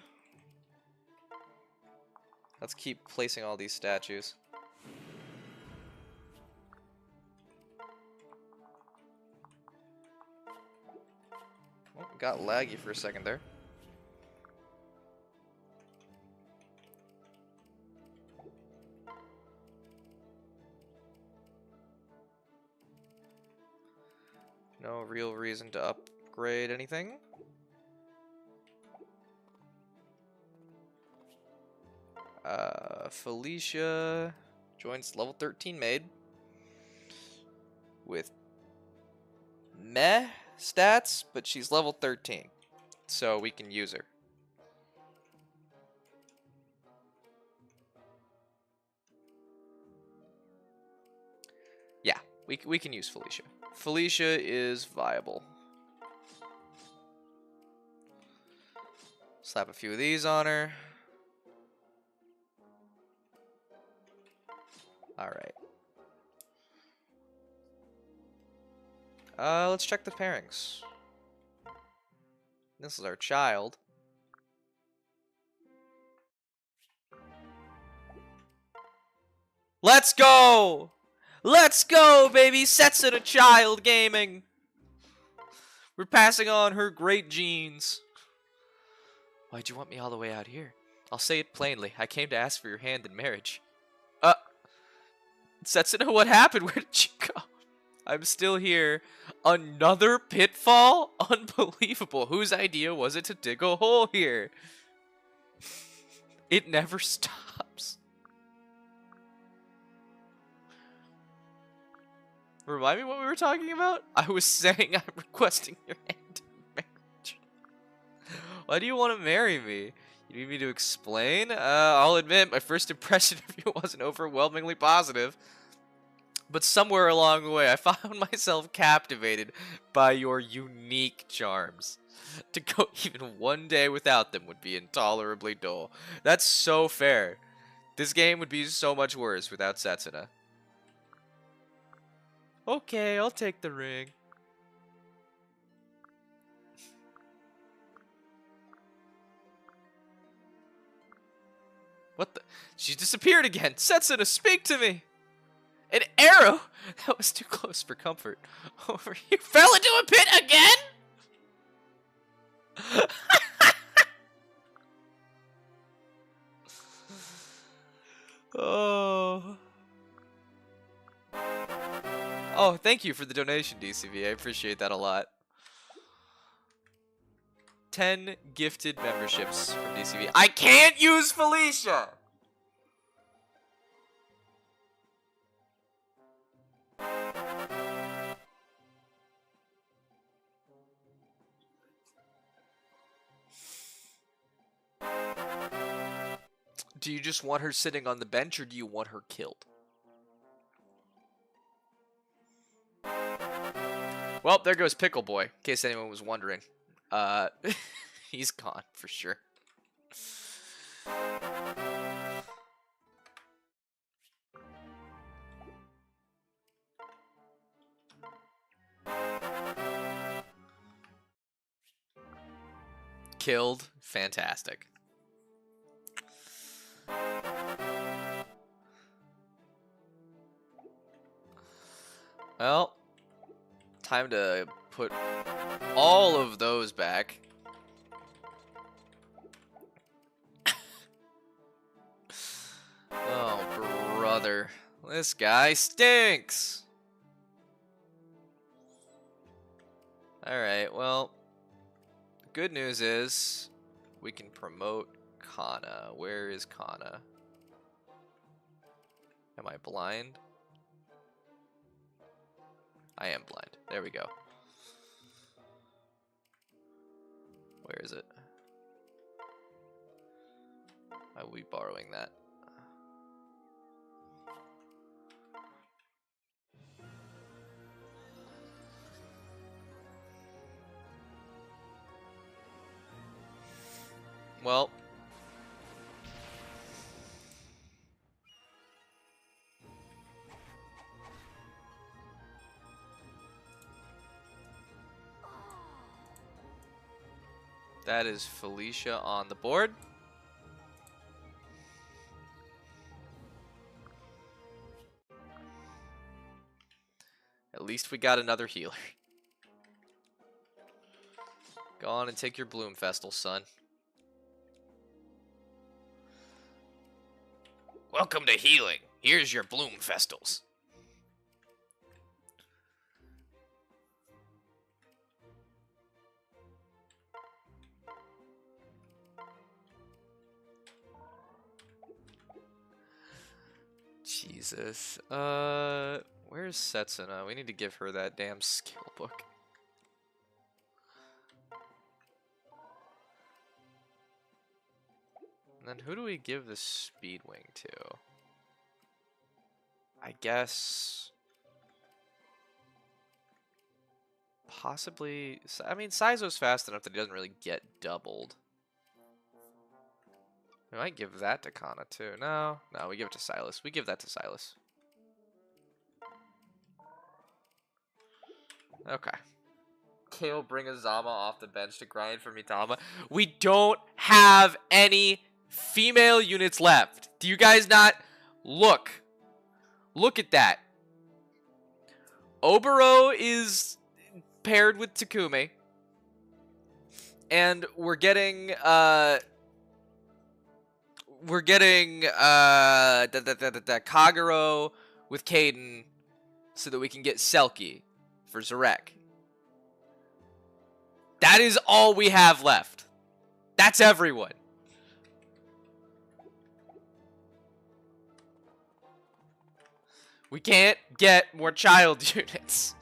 Let's keep placing all these statues. Oh, got laggy for a second there. No real reason to upgrade anything. Felicia joins level 13 maid with meh stats, but she's level 13, so we can use her. Yeah, we can use Felicia. Felicia is viable. Slap a few of these on her. Alright. Let's check the pairings. This is our child. Let's go! Let's go, baby! Setsuna Child Gaming! We're passing on her great genes. Why'd you want me all the way out here? I'll say it plainly. I came to ask for your hand in marriage. Setsuna, what happened? Where did you go? I'm still here. Another pitfall? Unbelievable. Whose idea was it to dig a hole here? It never stops. Remind me what we were talking about? I was saying I'm requesting your hand in marriage. Why do you want to marry me? You need me to explain? I'll admit, my first impression of you wasn't overwhelmingly positive. But somewhere along the way, I found myself captivated by your unique charms. To go even one day without them would be intolerably dull. That's so fair. This game would be so much worse without Setsuna. Okay, I'll take the ring. What the? She's disappeared again. Setsuna, speak to me. An arrow? That was too close for comfort. Over here. Fell into a pit again? Oh. Oh, thank you for the donation, DCV. I appreciate that a lot. 10 gifted memberships from DCV. I can't use Felicia! Do you just want her sitting on the bench, or do you want her killed? Well, there goes Pickle Boy, in case anyone was wondering. He's gone, for sure. Killed. Fantastic. Well, time to put all of those back. Oh, brother. This guy stinks. Alright, well, the good news is we can promote Kana. Where is Kana? Am I blind? I am blind. There we go. Where is it? I will be borrowing that. Well, that is Felicia on the board. At least we got another healer. Go on and take your Bloom Festal, son. Welcome to healing. Here's your Bloom Festals. Jesus. Where's Setsuna? We need to give her that damn skill book. And then who do we give the Speed Wing to? I guess possibly. I mean, Saizo's fast enough that he doesn't really get doubled. We might give that to Kana too. No, we give it to Silas. We give that to Silas. Okay. Kale bring Azama off the bench to grind for Mitama. We don't have any female units left. Do you guys not look? Look at that. Obero is paired with Takumi. And we're getting Kagero with Kaden so that we can get Selkie for Zarek. That is all we have left. That's everyone. We can't get more child units.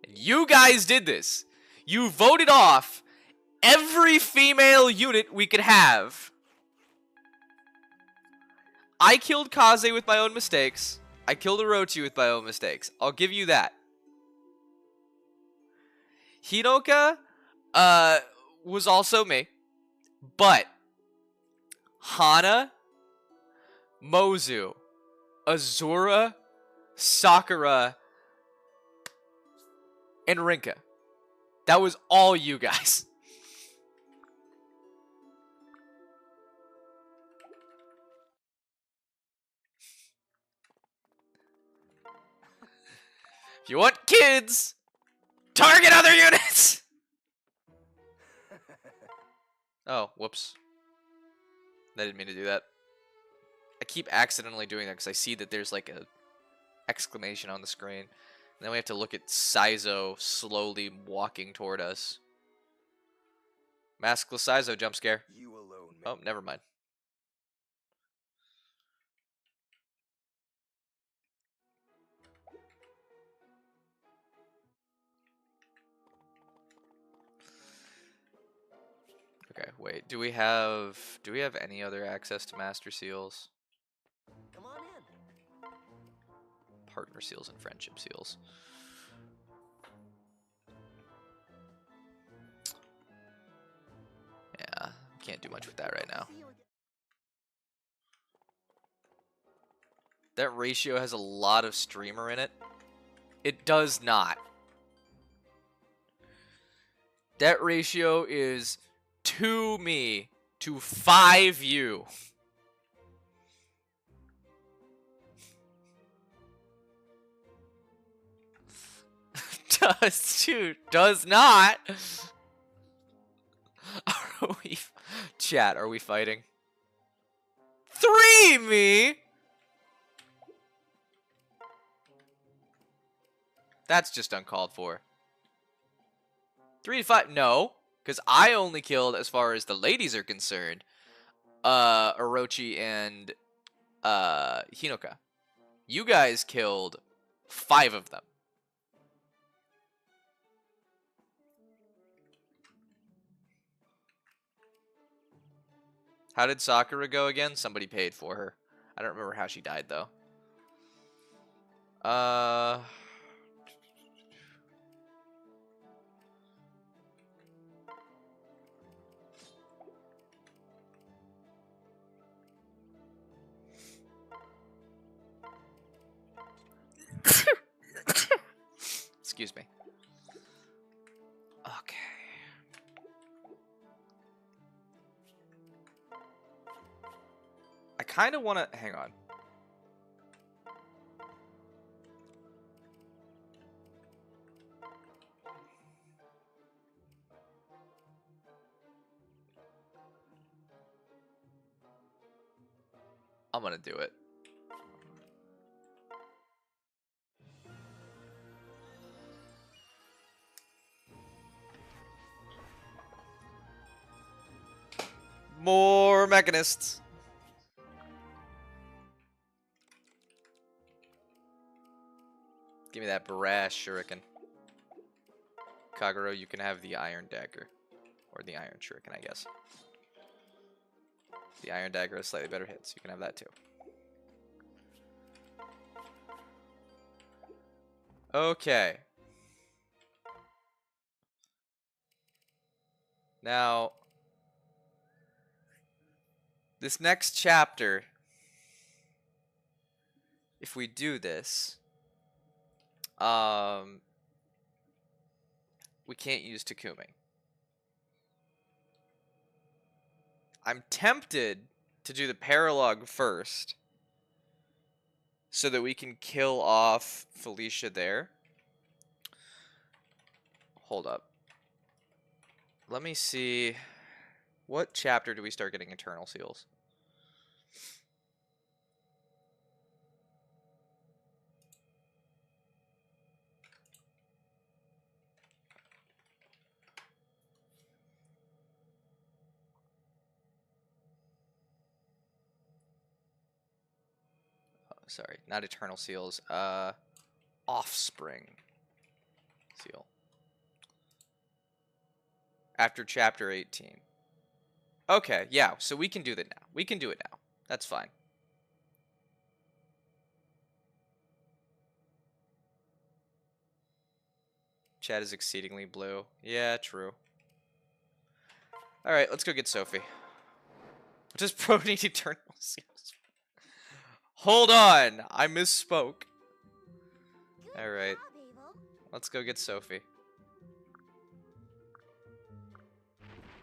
You guys did this. You voted off every female unit we could have. I killed Kaze with my own mistakes. I killed Orochi with my own mistakes. I'll give you that. Hinoka was also me. But Hana, Mozu, Azura, Sakura, and Rinka. That was all you guys. If you want kids, target other units! Oh, whoops. I didn't mean to do that. I keep accidentally doing that because I see that there's like a exclamation on the screen. And then we have to look at Saizo slowly walking toward us. Maskless Saizo jump scare. You alone, Oh, never mind. Okay, wait. Do we have any other access to master seals? Come on in. Partner seals and friendship seals. Yeah, can't do much with that right now. See you again. That ratio has a lot of streamer in it. It does not. That ratio is 2 me to 5 you. Does not. Are we, chat, are we fighting? 3 me? That's just uncalled for. 3 to 5, no. Because I only killed, as far as the ladies are concerned, Orochi and Hinoka. You guys killed 5 of them. How did Sakura go again? Somebody paid for her. I don't remember how she died, though. Excuse me. Okay. I kind of want to... Hang on. I'm going to do it. More mechanists. Give me that brass shuriken. Kagero, you can have the iron dagger. Or the iron shuriken, I guess. The iron dagger has slightly better hits. You can have that too. Okay. Now, this next chapter, if we do this, we can't use Takumi. I'm tempted to do the paralogue first, so that we can kill off Felicia there. Hold up. Let me see. What chapter do we start getting Eternal Seals? Oh, sorry, not Eternal Seals. Offspring Seal. After chapter 18. Okay, yeah, so we can do that now. We can do it now. That's fine. Chat is exceedingly blue. Yeah, true. Alright, let's go get Sophie. Does Pro need Eternal Seals? Hold on! I misspoke. Good Alright, job, Abel. let's go get Sophie.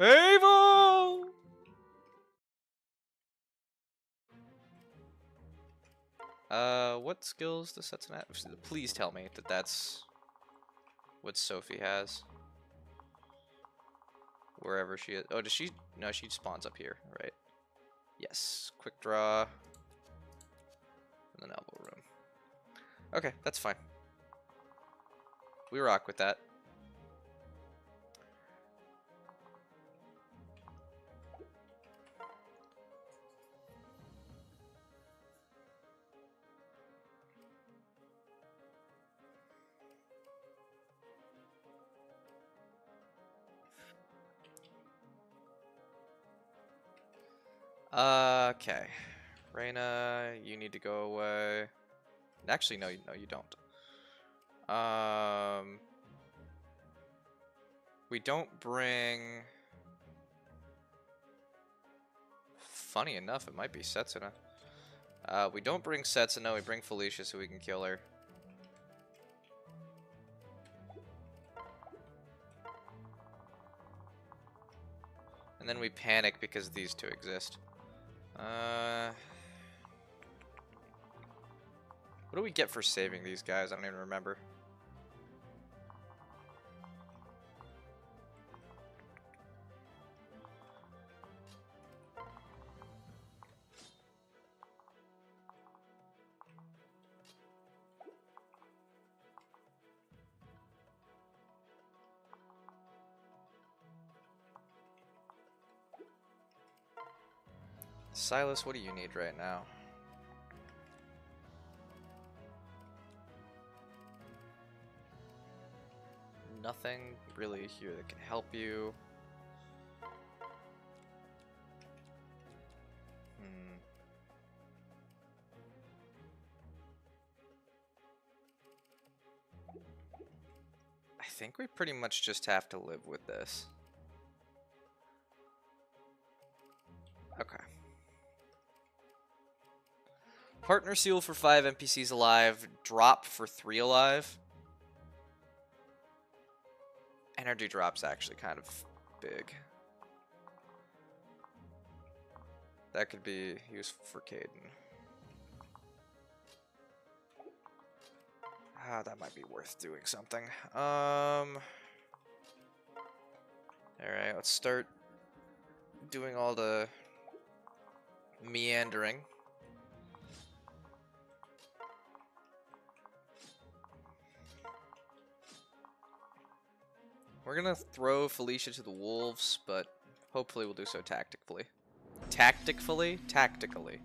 Ava! What skills does Setsun have? Please tell me that that's what Sophie has. wherever she is. Oh, does she? No, she spawns up here, right? Yes. Quick draw. And then elbow room. Okay, that's fine. We rock with that. Okay. Reina, you need to go away. Actually, no, you don't. We don't bring... Funny enough, it might be Setsuna. We don't bring Setsuna, we bring Felicia so we can kill her. And then we panic because these two exist. What do we get for saving these guys? I don't even remember. Silas, what do you need right now? Nothing really here that can help you. I think we pretty much just have to live with this. Okay. Partner seal for 5 NPCs alive, drop for 3 alive. Energy drop's actually kind of big. That could be useful for Caden. Ah, that might be worth doing something. Alright, let's start doing all the meandering. We're gonna throw Felicia to the wolves, but hopefully we'll do so tactically. Tactically? Tactically.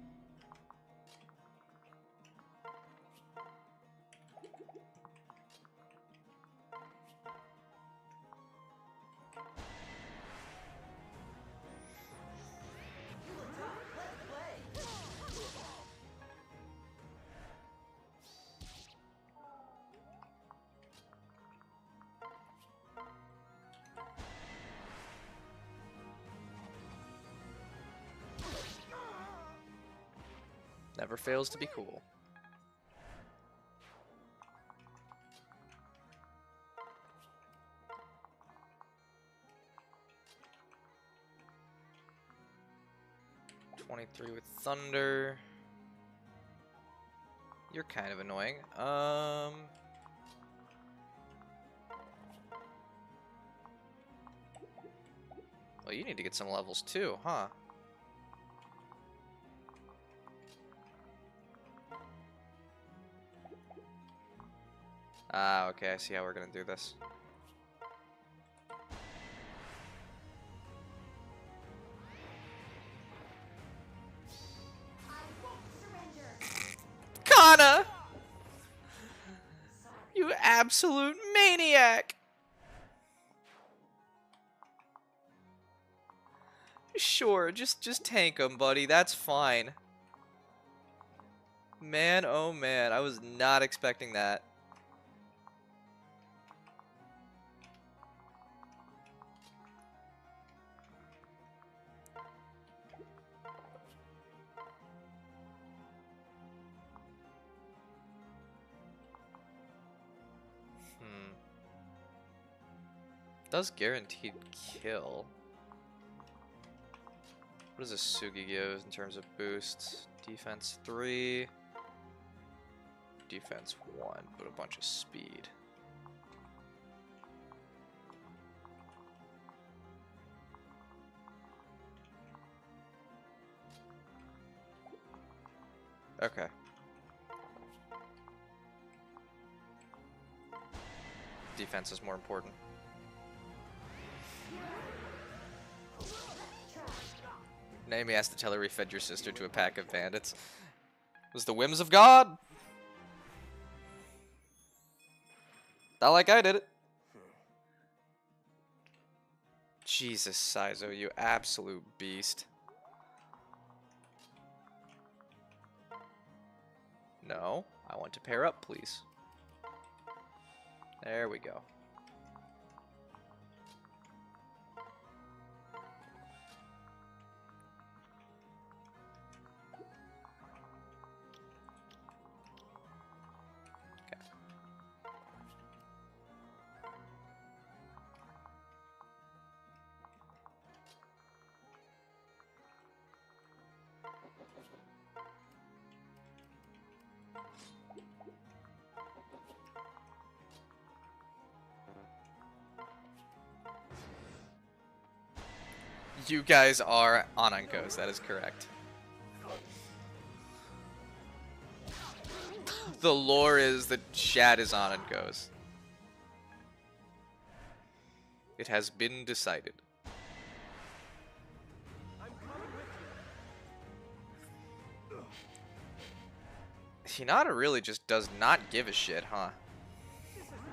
Never fails to be cool. "23 with Thunder. You're kind of annoying. Well, you need to get some levels too, huh? Ah, okay, I see how we're gonna do this. Kana! You absolute maniac! Sure, just tank him, buddy. That's fine. Man, oh man, I was not expecting that. Does guaranteed kill. What does a Sugi give in terms of boosts? Defense 3. Defense 1, but a bunch of speed. Okay. Defense is more important. Naomi has to tell her we fed your sister to a pack of bandits. It was the whims of God. Not like I did it. Jesus, Saizo, you absolute beast. No, I want to pair up, please. There we go. You guys are Anankos, that is correct. The lore is that Shad is Anankos. It has been decided. I'm coming with you. Hinata really just does not give a shit, huh? This is nothing.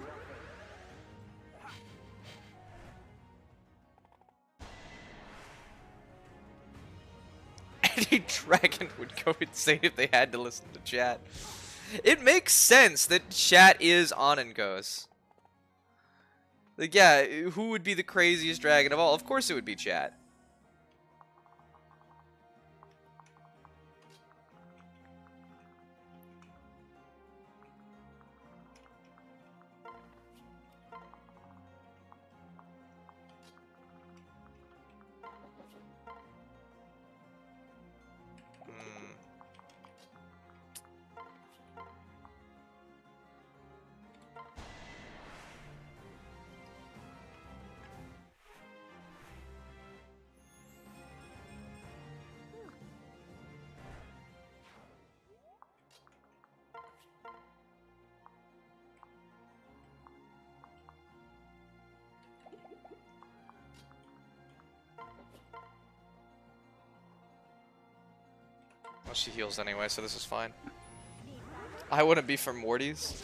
Any dragon would go insane if they had to listen to chat. It makes sense that chat is Anankos. Like, yeah, who would be the craziest dragon of all? Of course it would be chat. Well, she heals anyway, so this is fine. I wouldn't be for Morty's.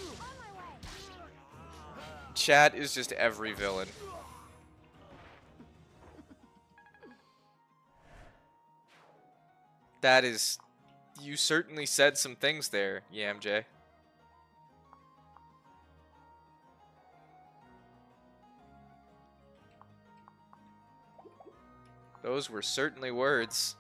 Chat is just every villain. That is... You certainly said some things there, YamJ. Those were certainly words.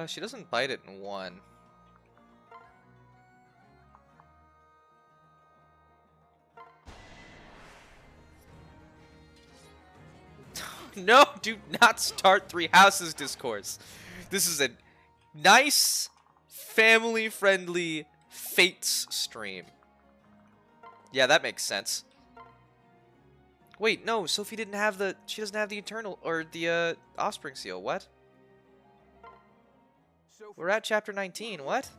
She doesn't bite it in one. No, do not start Three Houses discourse. This is a nice, family-friendly Fates stream. Yeah, that makes sense. Wait, no, Sophie didn't have the... She doesn't have the Eternal... Or the, Offspring Seal. What? Sophie, We're at chapter 19. What?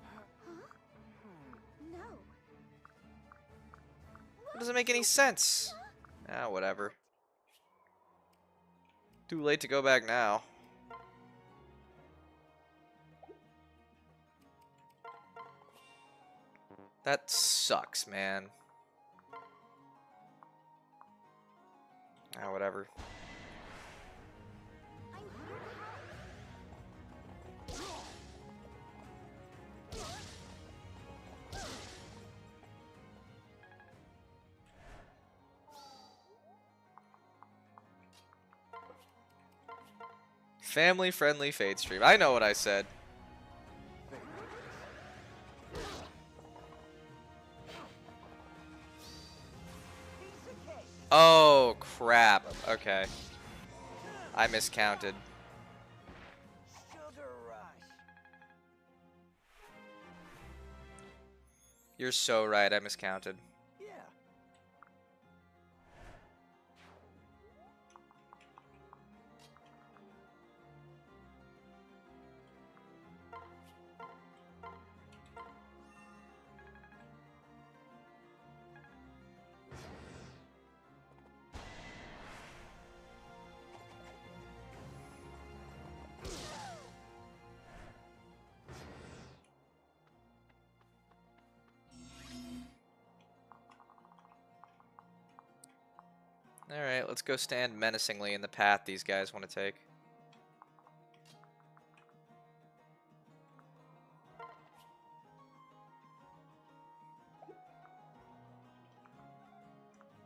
No. That doesn't make any sense. Ah, whatever. Too late to go back now. That sucks, man. Ah, whatever. I'm here to help. Family-friendly Fate stream. I know what I said. piece of cake. Oh, crap. Okay. I miscounted. Sugar rush. You're so right. I miscounted. Yeah. Alright, let's go stand menacingly in the path these guys want to take.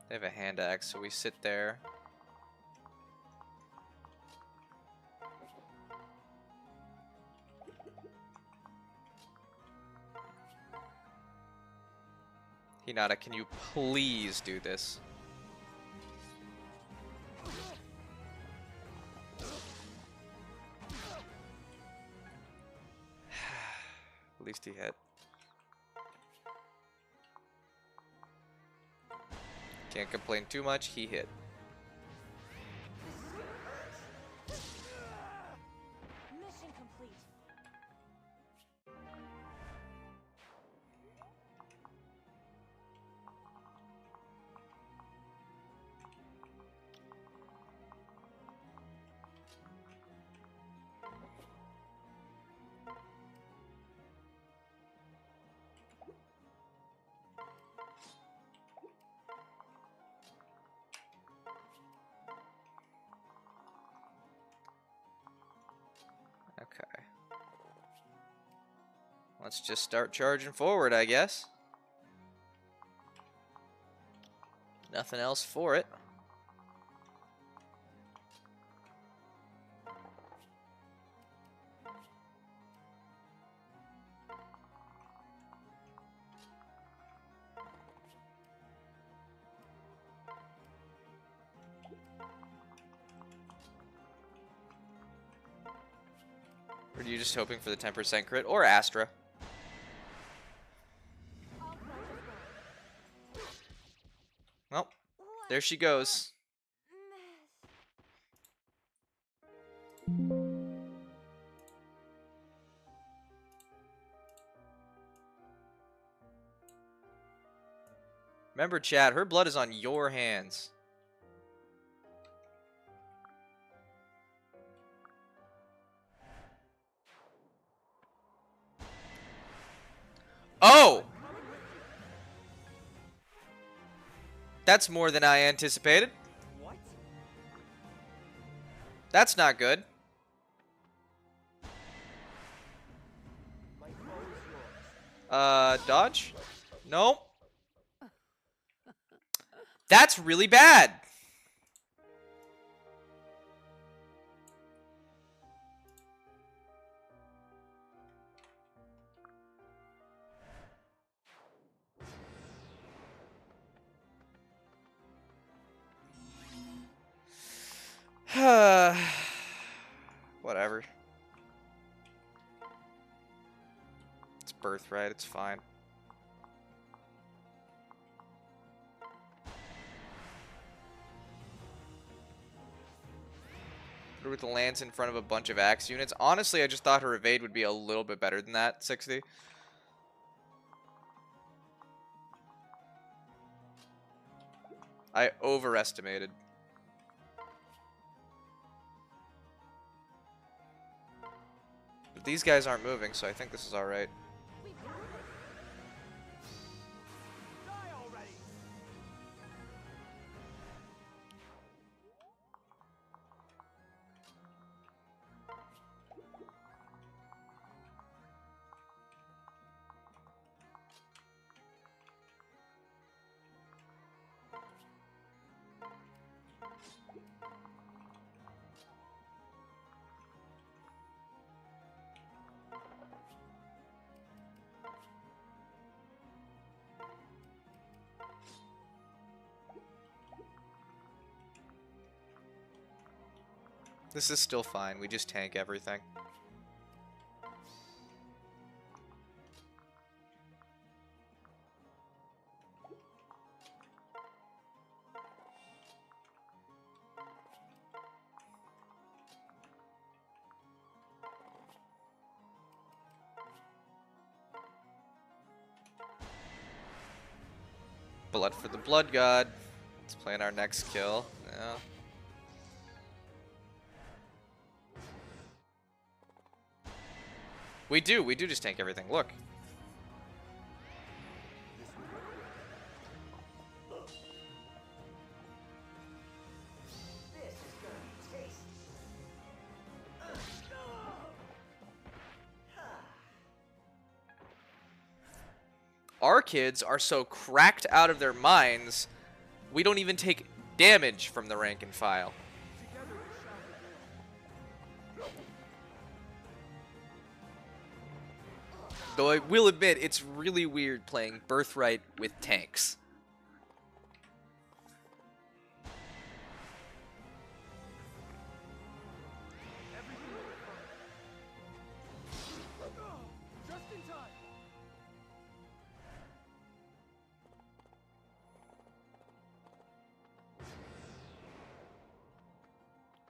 They have a hand axe, so we sit there. Hinata, can you please do this? At least he hit. Can't complain too much, he hit. Mission complete. Okay. Let's just start charging forward, I guess. Nothing else for it. Or are you just hoping for the 10% crit? Or Astra? Well, there she goes. Remember, chat, her blood is on your hands. Oh! That's more than I anticipated. What? That's not good. My foe is yours. Dodge? Nope. That's really bad. Whatever. It's Birthright, it's fine. With the lands in front of a bunch of axe units. Honestly, I just thought her evade would be a little bit better than that, 60. I overestimated. But these guys aren't moving, so I think this is alright. Die already! This is still fine. We just tank everything. Blood for the Blood God. Let's plan our next kill. Yeah. We do just tank everything. Look. our kids are so cracked out of their minds, we don't even take damage from the rank and file. Together we shall prevail. Though I will admit, it's really weird playing Birthright with tanks. Everything will be fine. Just in time.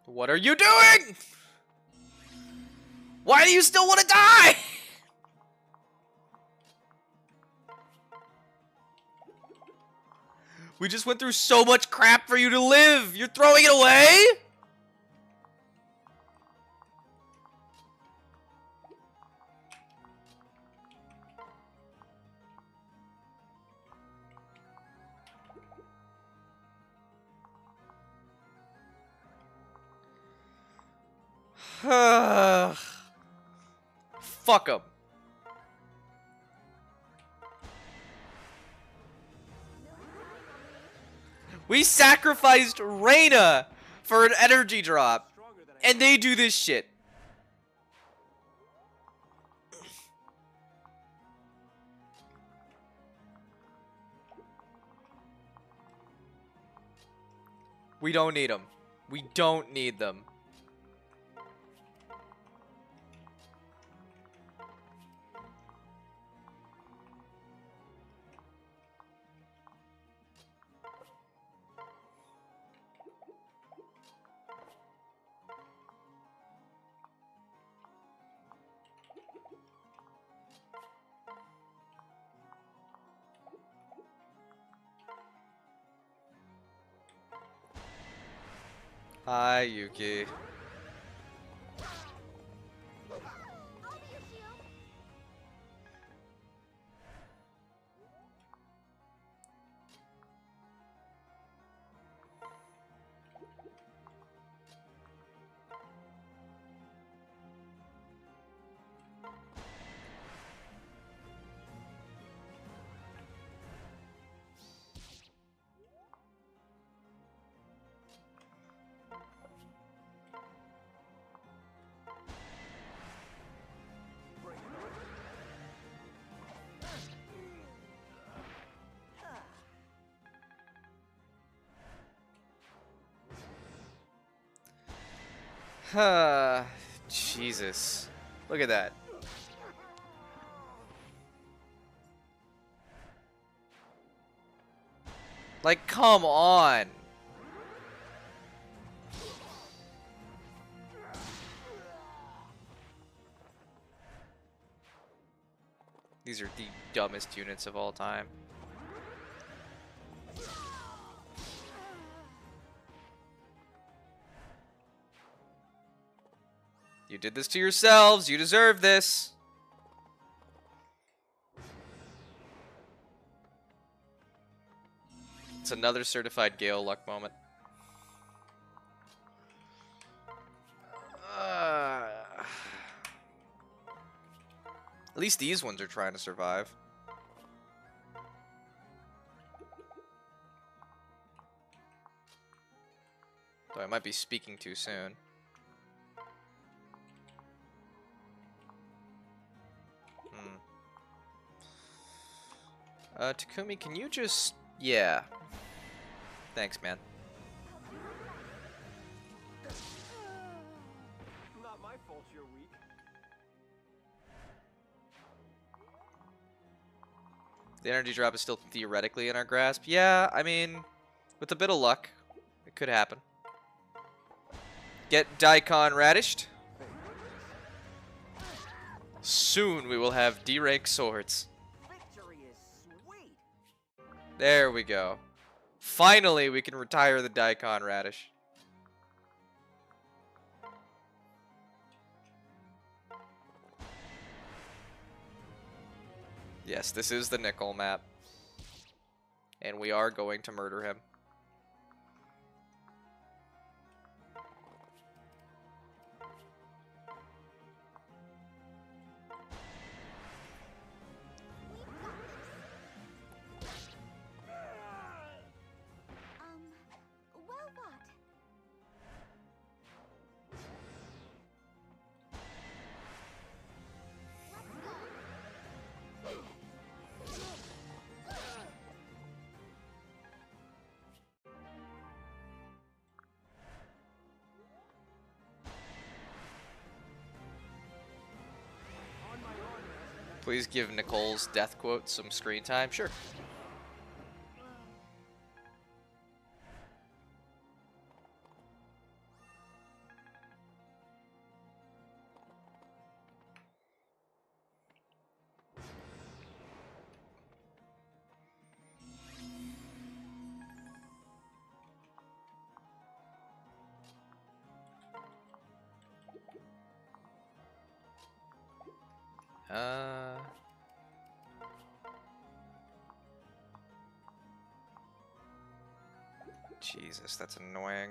What are you doing? Why do you still want to die? We just went through so much crap for you to live. You're throwing it away? Fuck him. We sacrificed Reyna for an energy drop, Stronger than I and they do this shit. We don't need them. We don't need them. Hi, Yuki. I'll be your shield. bring it on. Jesus. Look at that. Like, come on. These are the dumbest units of all time. You did this to yourselves. You deserve this. It's another certified Gale luck moment. At least these ones are trying to survive. Though I might be speaking too soon. Takumi, can you just... Yeah. Thanks, man. Not my fault you're weak. The energy drop is still theoretically in our grasp. Yeah, I mean, with a bit of luck, it could happen. Get Daikon radished. Soon we will have D-rank swords. Victory is sweet. There we go. Finally, we can retire the Daikon radish. Yes, this is the nickel map. And we are going to murder him. Please give Nicole's death quote some screen time. Sure. Jesus, that's annoying.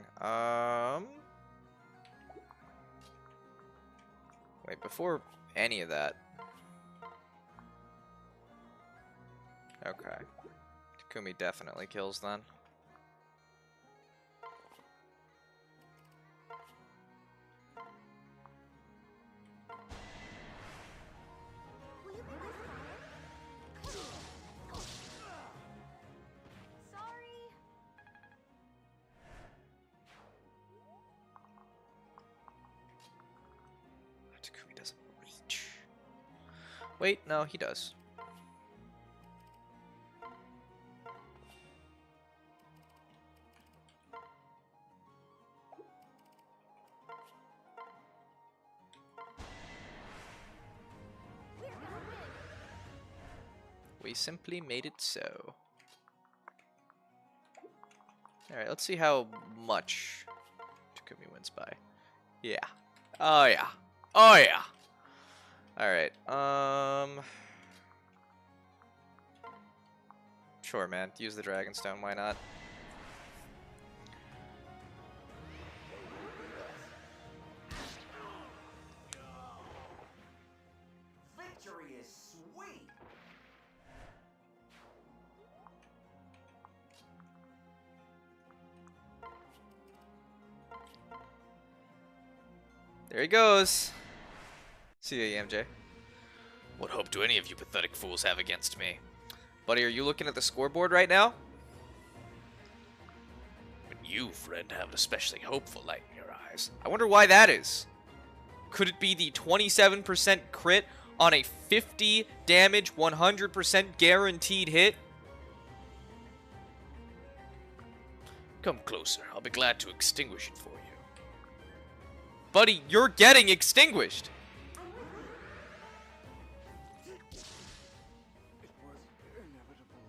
Wait, before any of that. Okay. Takumi definitely kills then. Will you be my father? Sorry. Takumi doesn't reach. Wait, no, he does. We're gonna win. We simply made it so. Alright, let's see how much Takumi wins by. Yeah. Oh yeah. Oh yeah. Alright, sure, man. Use the Dragonstone, why not? Victory is sweet. There he goes. See ya, EMJ. What hope do any of you pathetic fools have against me? Buddy, are you looking at the scoreboard right now? But you, friend, have an especially hopeful light in your eyes. I wonder why that is. Could it be the 27% crit on a 50 damage, 100% guaranteed hit? Come closer. I'll be glad to extinguish it for you. Buddy, you're getting extinguished. It was inevitable.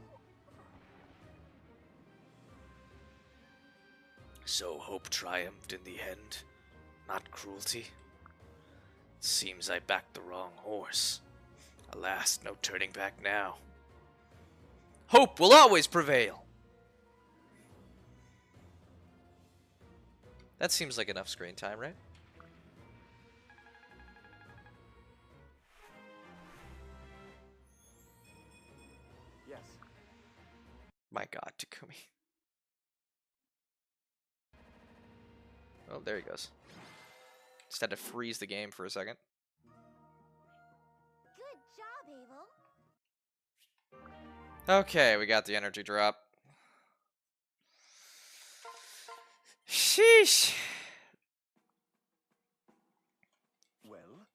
So hope triumphed in the end, not cruelty. It seems I backed the wrong horse. Alas, no turning back now. Hope will always prevail. That seems like enough screen time, right? Yes. My God, Takumi. Oh, there he goes. Just had to freeze the game for a second. Good job, Abel. Okay, we got the energy drop. Sheesh. Well,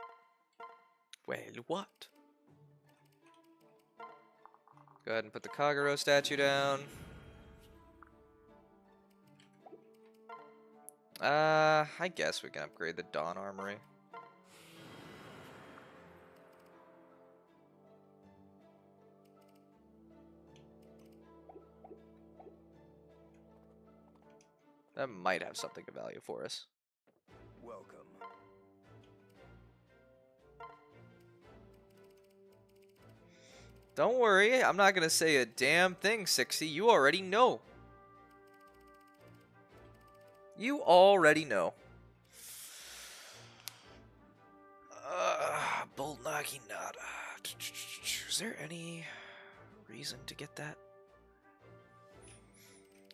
Well, what? Go ahead and put the Kagero statue down. I guess we can upgrade the Dawn Armory. That might have something of value for us. welcome. Don't worry, I'm not gonna say a damn thing, 60. You already know. You already know. Bolt Naginata. Is there any reason to get that?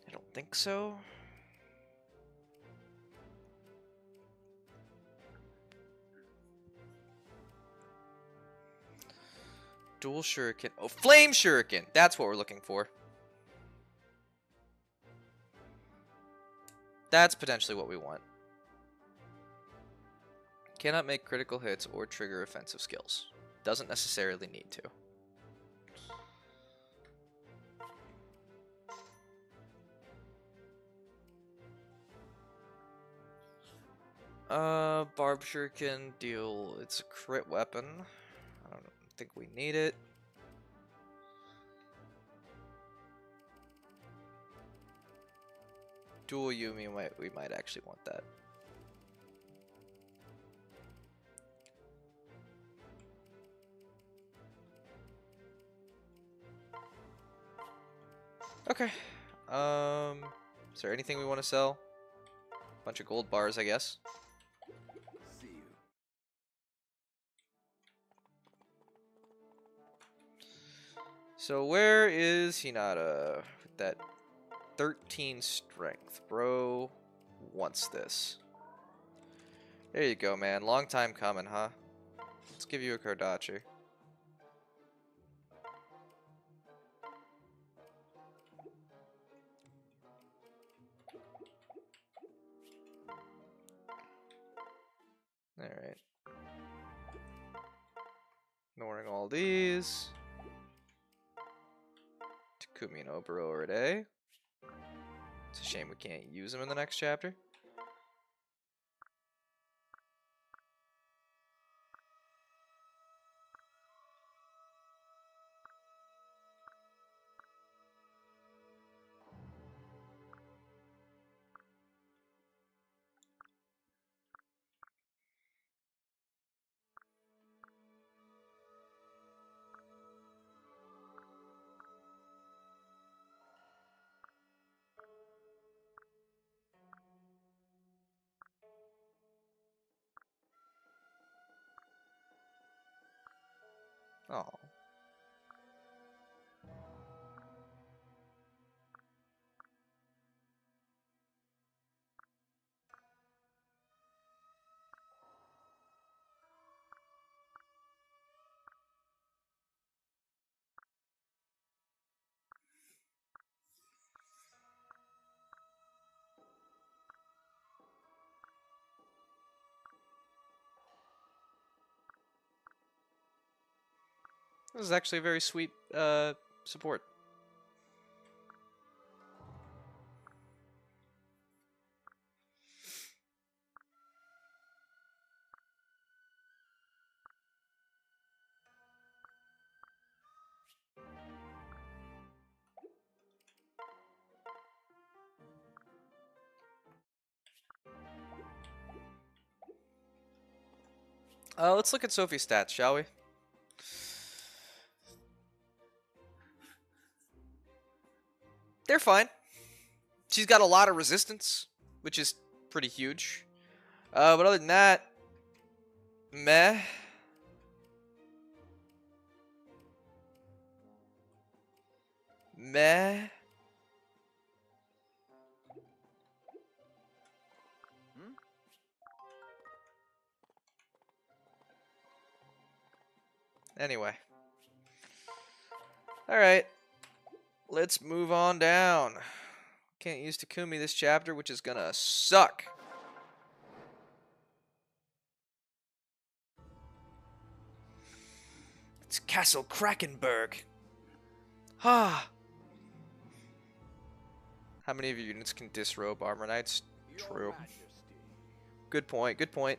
I don't think so. Dual Shuriken. Oh, Flame Shuriken! That's what we're looking for. That's potentially what we want. Cannot make critical hits or trigger offensive skills. Doesn't necessarily need to. Barb Shuriken deal. It's a crit weapon. I don't think we need it. Dual Yumi, we might actually want that. Okay. Is there anything we want to sell? Bunch of gold bars, I guess. See you. So where is Hinata with that 13 strength? Bro wants this. There you go, man. Long time coming, huh? Let's give you a Kardachi. Alright. Ignoring all these. Takumi and Oboro are at A. It's a shame we can't use them in the next chapter. Oh. This is actually a very sweet support. Let's look at Sophie's stats, shall we? They're fine. She's got a lot of resistance, which is pretty huge. But other than that, meh. Meh. Hmm? Anyway. Alright. Let's move on down. Can't use Takumi this chapter, which is gonna suck. It's Castle Krakenberg. Ah. How many of your units can disrobe Armor Knights? True. Your Majesty. Good point, good point.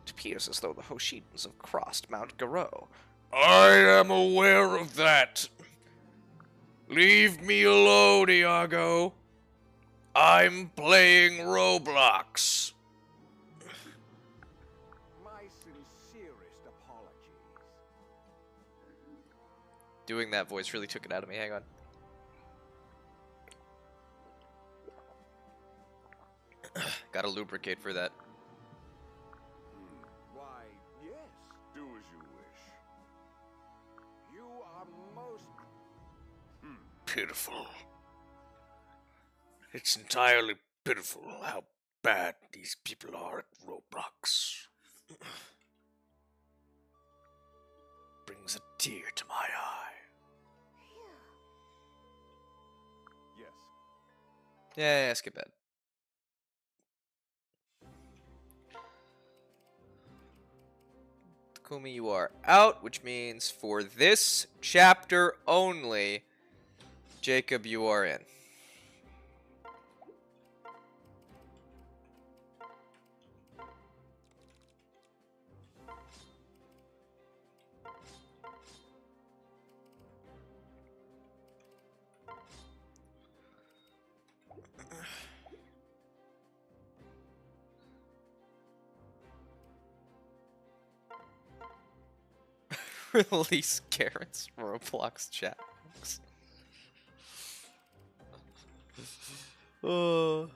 It appears as though the Hoshidans have crossed Mount Garou. I am aware of that. Leave me alone, Iago. I'm playing Roblox. My sincerest apologies. Doing that voice really took it out of me. Hang on. Gotta lubricate for that. Why, yes, do as you wish. You are most... Pitiful. It's entirely pitiful how bad these people are at Roblox. Brings a tear to my eye. Yes. Yeah, skip that. Takumi, you are out, which means for this chapter only, Jacob, you are in. Release Garrett's Roblox chat box. Oh.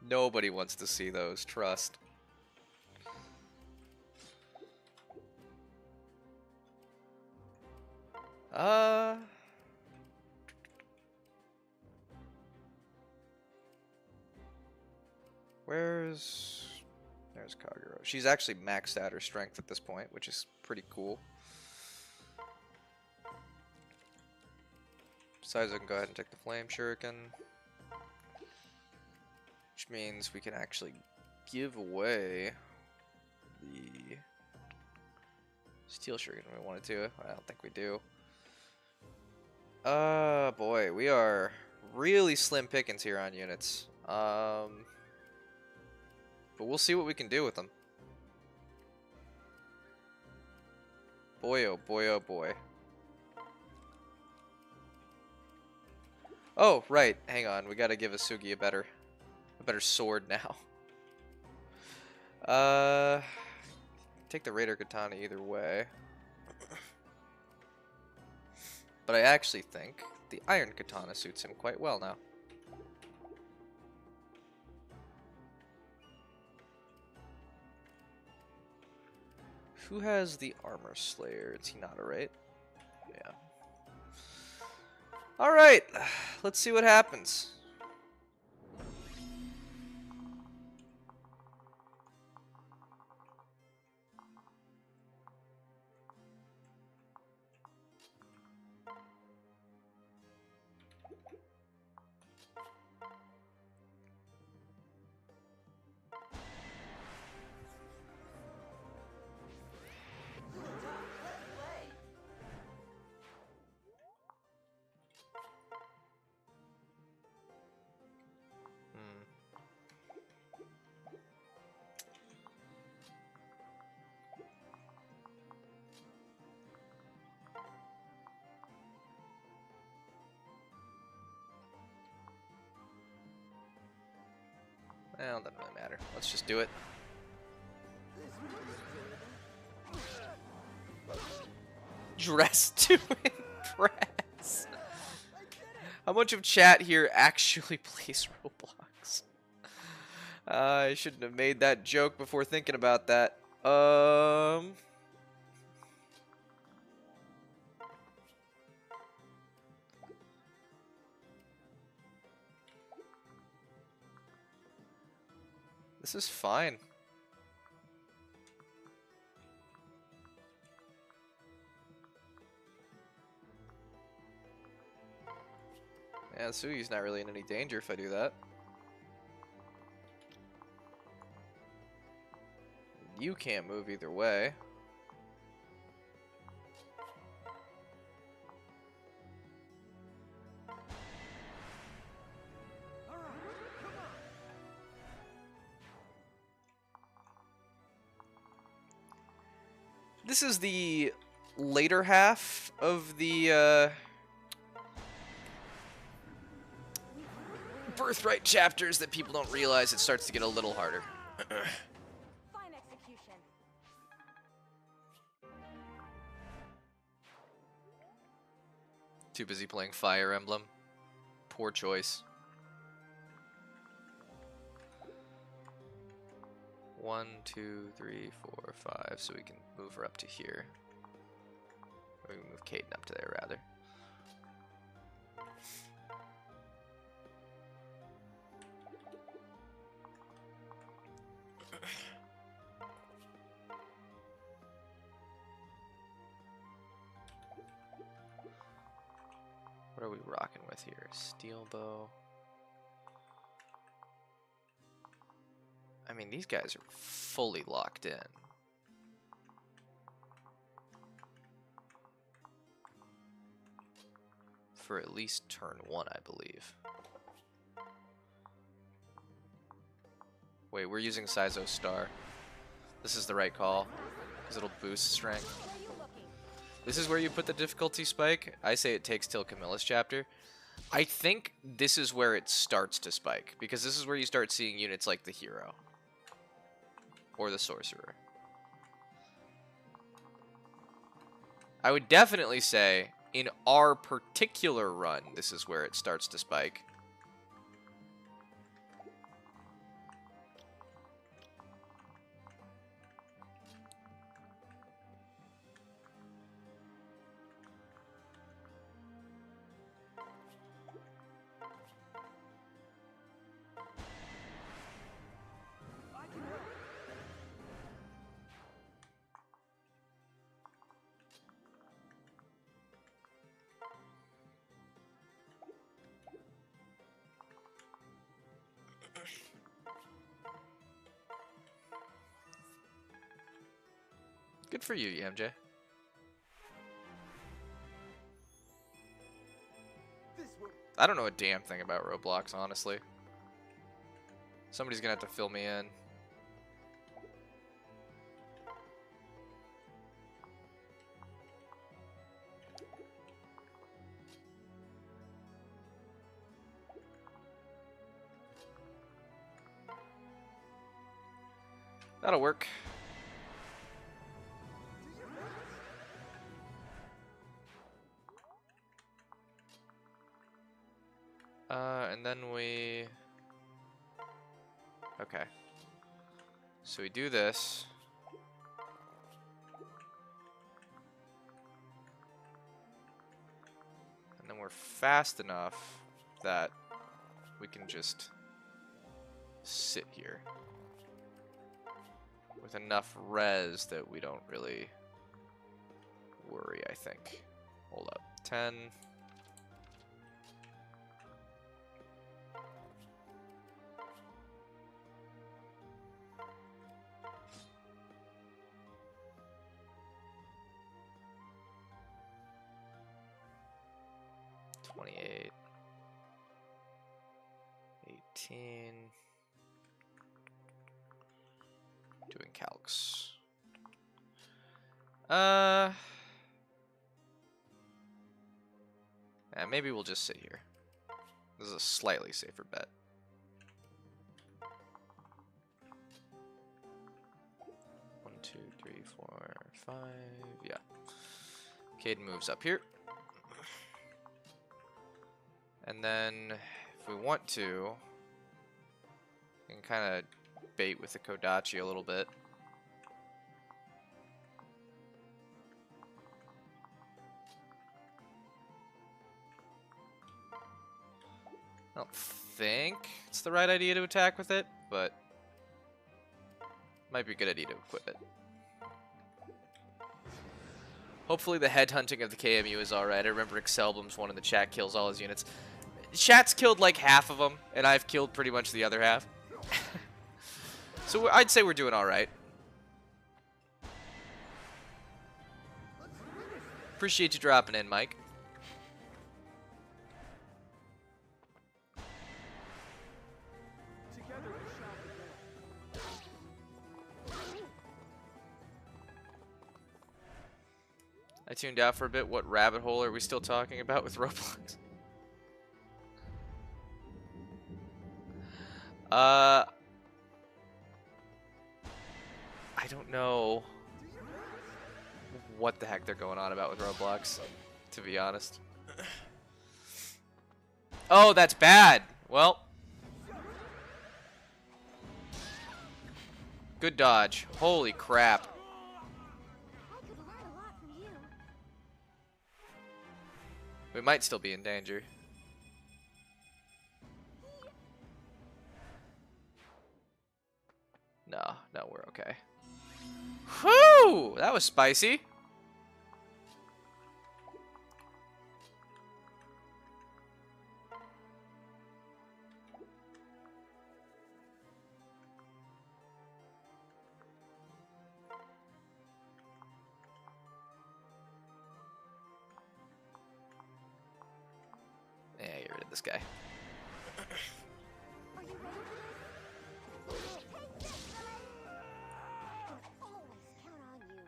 Nobody wants to see those, trust. There's Kagero. She's actually maxed out her strength at this point, which is pretty cool. Besides, I can go ahead and take the Flame Shuriken. Which means we can actually give away the Steel Shuriken if we wanted to. I don't think we do. Boy, we are really slim pickings here on units. But we'll see what we can do with them. Boy, oh boy, oh boy. Oh, right. Hang on. We gotta give Asugi a better sword now. Take the Raider Katana either way. But I actually think the Iron Katana suits him quite well now. Who has the Armor Slayer? It's Hinata, right? Yeah. Alright, let's see what happens. Well, doesn't really matter. Let's just do it. Dress to impress. How much of chat here actually plays Roblox? I shouldn't have made that joke before thinking about that. This is fine. Yeah, Sui's not really in any danger if I do that. You can't move either way. This is the later half of the Birthright chapters that people don't realize it starts to get a little harder. Fine execution. Too busy playing Fire Emblem. Poor choice. 1, 2, 3, 4, 5. So we can move her up to here. Or we can move Caden up to there, rather. What are we rocking with here? Steel bow. I mean, these guys are fully locked in. For at least turn 1, I believe. Wait, we're using Saizo's Star. This is the right call, because it'll boost strength. Where are you looking? This is where you put the difficulty spike. I say it takes till Camilla's chapter. I think this is where it starts to spike, because this is where you start seeing units like the hero. Or the sorcerer. I would definitely say, in our particular run, this is where it starts to spike. Good for you, EMJ. I don't know a damn thing about Roblox, honestly. Somebody's gonna have to fill me in. That'll work. And then we... Okay. So we do this. And then we're fast enough that we can just sit here. With enough res that we don't really worry, I think. Hold up. 10... 28, 18, doing calcs. Maybe we'll just sit here. This is a slightly safer bet. One, two, three, four, five. Yeah. Caden moves up here. And then, if we want to, we can kind of bait with the Kodachi a little bit. I don't think it's the right idea to attack with it, but might be a good idea to equip it. Hopefully the headhunting of the KMU is alright. I remember Excelbum's one in the chat kills all his units. Chat's killed like half of them, and I've killed pretty much the other half. So I'd say we're doing alright. Appreciate you dropping in, Mike. I tuned out for a bit. What rabbit hole are we still talking about with Roblox? I don't know what the heck they're going on about with Roblox, to be honest. Oh, that's bad. Well. Good dodge. Holy crap. I could learn a lot from you. We might still be in danger. No, we're okay. Whew! That was spicy. this guy. Are you ready for this? Take this, Billy! Always count on you.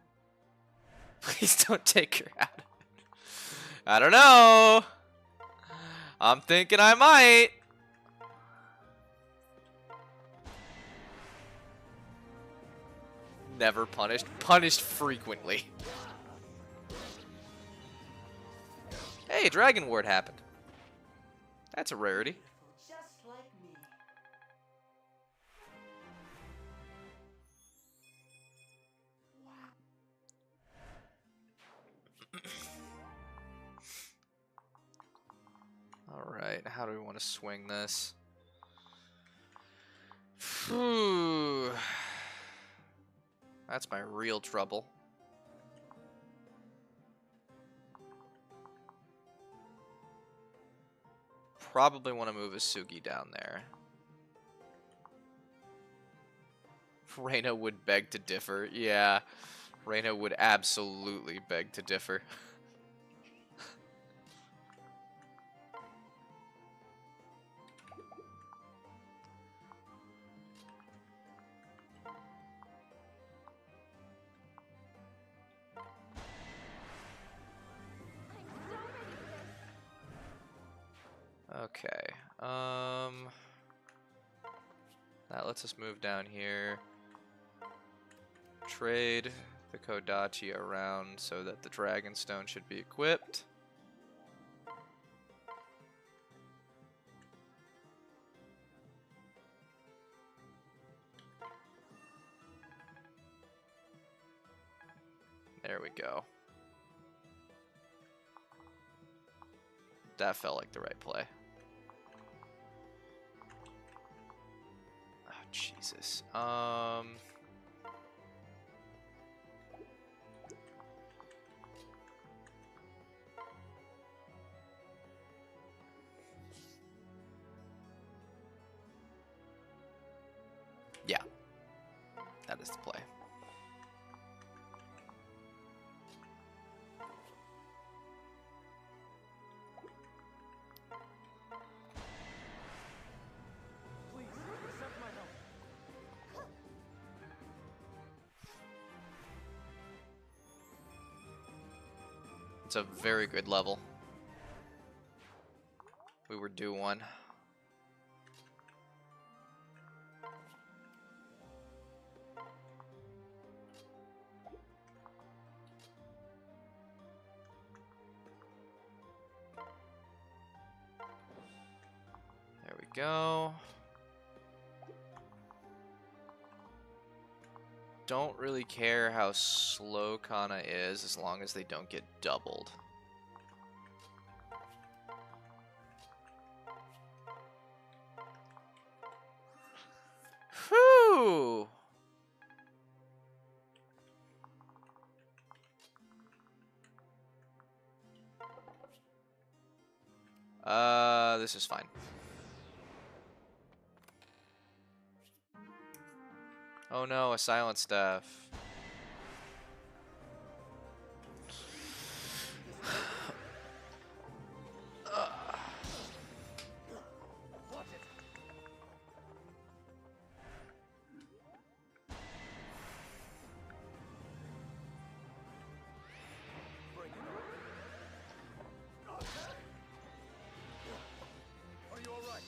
Please don't take her out. I don't know. I'm thinking I might. Never punished. Punished frequently. Hey, Dragon Ward happened. That's a rarity. Just like me. Alright, how do we want to swing this? Phew. That's my real trouble. Probably want to move Asugi down there. Reina would beg to differ. Yeah, Reina would absolutely beg to differ. Okay. That lets us move down here. Trade the Kodachi around so that the Dragonstone should be equipped. There we go. That felt like the right play. Oh, Jesus. Yeah. That is the play. Please, accept my help. It's a very good level. We were due one. There we go. Don't really care how slow Kana is as long as they don't get doubled. Whew! This is fine. Oh no, a silent staff. Watch it. Bring it on. Are you all right?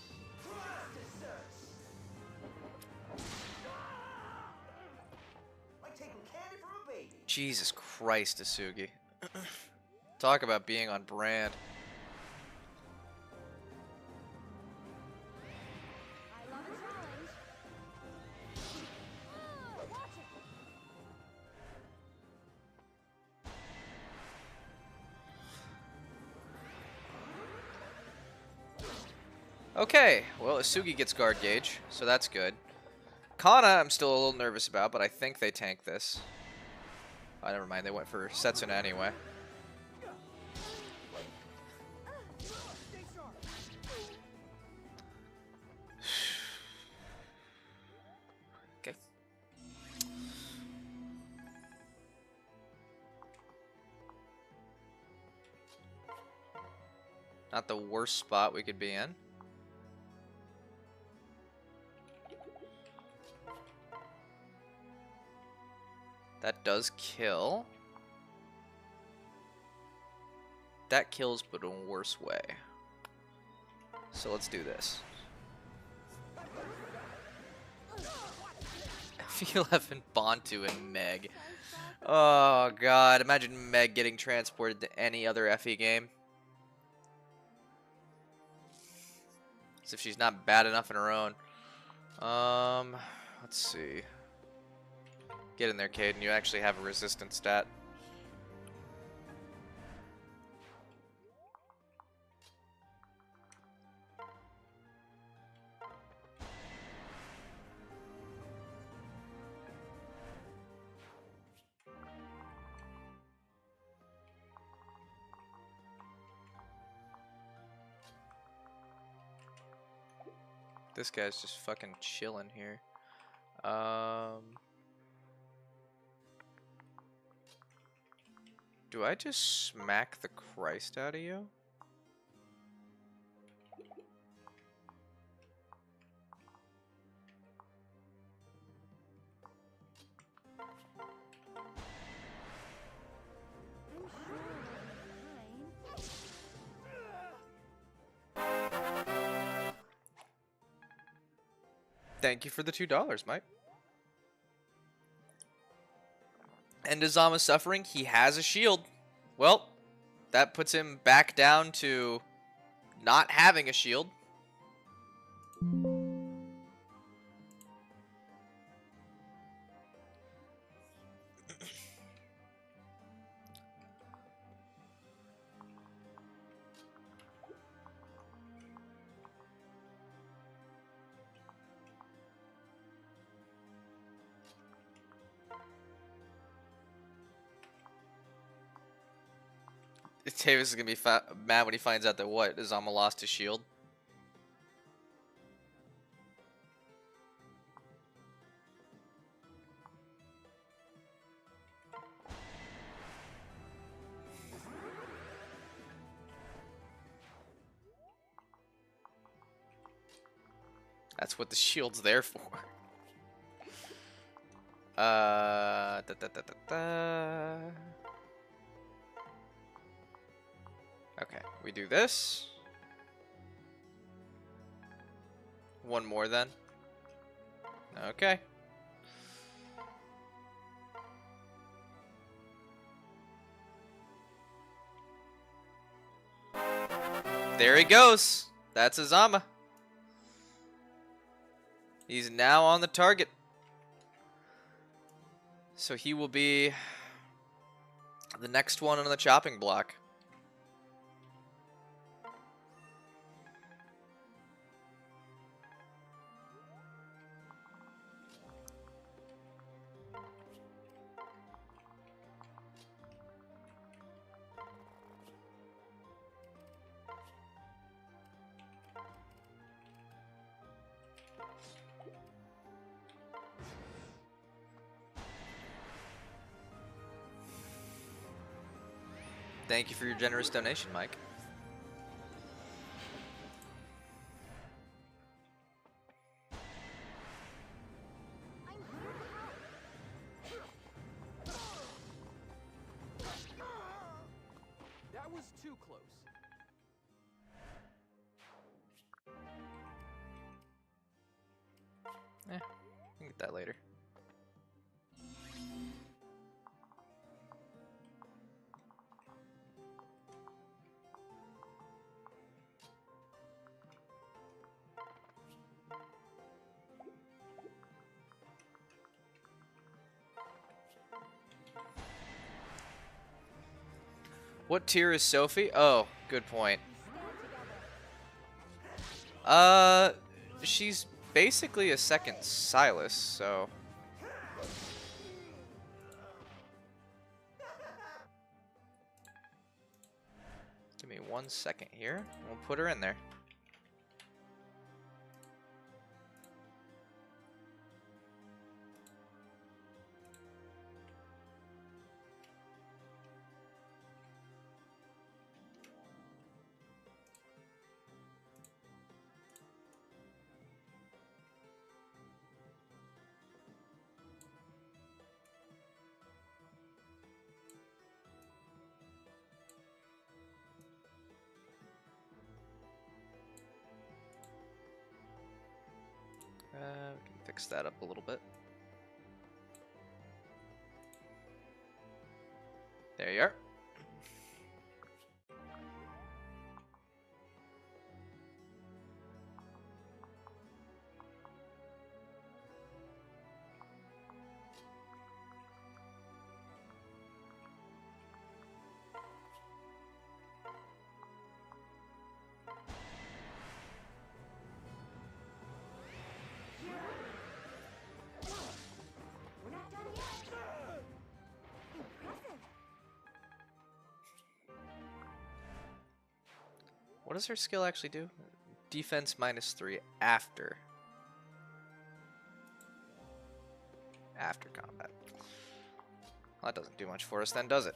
Like taking candy from a baby. Jesus Christ, Asugi. Talk about being on brand. I love a challenge. Watch it. Okay, well, Asugi gets guard gauge, so that's good. Kana, I'm still a little nervous about, but I think they tank this. Oh, never mind, they went for Setsuna anyway. Stay sharp. Okay. Not the worst spot we could be in. That does kill. That kills, but in a worse way. So let's do this. F11 Bantu and Meg. Oh god, imagine Meg getting transported to any other FE game. As if she's not bad enough in her own. Let's see. Get in there, Caden. You actually have a resistance stat. This guy's just fucking chilling here. Do I just smack the Christ out of you? Thank you for the $2, Mike. And Azama's suffering. He has a shield. Well, that puts him back down to not having a shield. Tavis is gonna be mad when he finds out that what Azama lost his shield. That's what the shield's there for. Okay, we do this. One more then. Okay. There he goes. That's Azama. He's now on the target. So he will be the next one on the chopping block. Thank you for your generous donation, Mike. That was too close. We can get that later. What tier is Sophie? Oh, good point. She's basically a second Silas, so. Give me 1 second here. We'll put her in there. We can fix that up a little bit. There you are. We're not done yet. Impressive. What does her skill actually do? Defense -3 after combat. Well, that doesn't do much for us then, does it?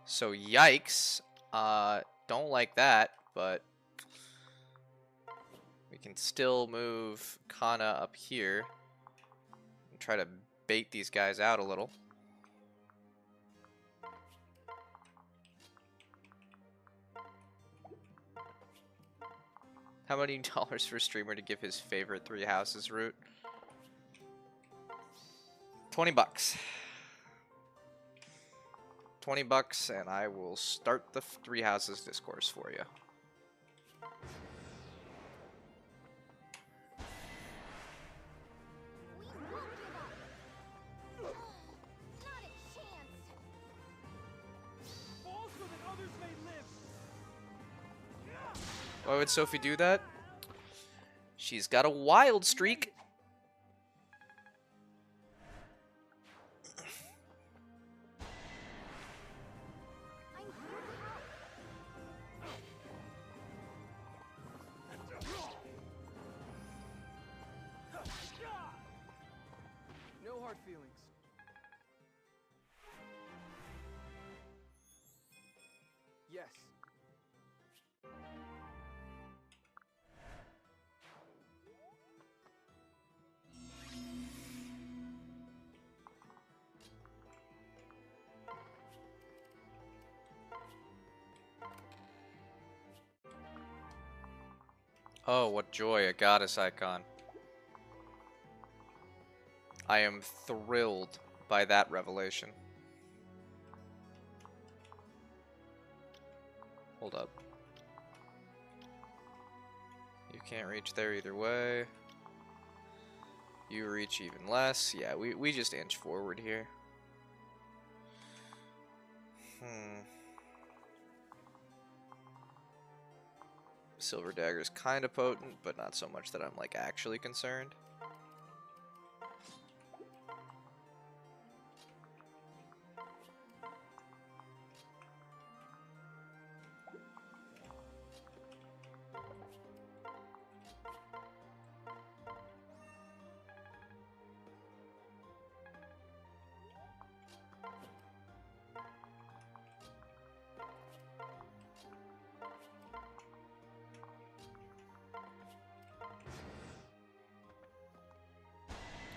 So yikes, don't like that, but we can still move Kana up here and try to bait these guys out a little. How many dollars for a streamer to give his favorite 3 houses route? 20 bucks. 20 bucks, and I will start the 3 houses discourse for you. We won't give up. Not a chance. Fall so that others may live. Why would Sophie do that? She's got a wild streak. I'm here to help. No hard feelings. Yes. Oh, what joy, a goddess icon. I am thrilled by that revelation. Hold up. You can't reach there either way. You reach even less. Yeah, we just inch forward here. Silver Dagger's kind of potent, but not so much that I'm like actually concerned.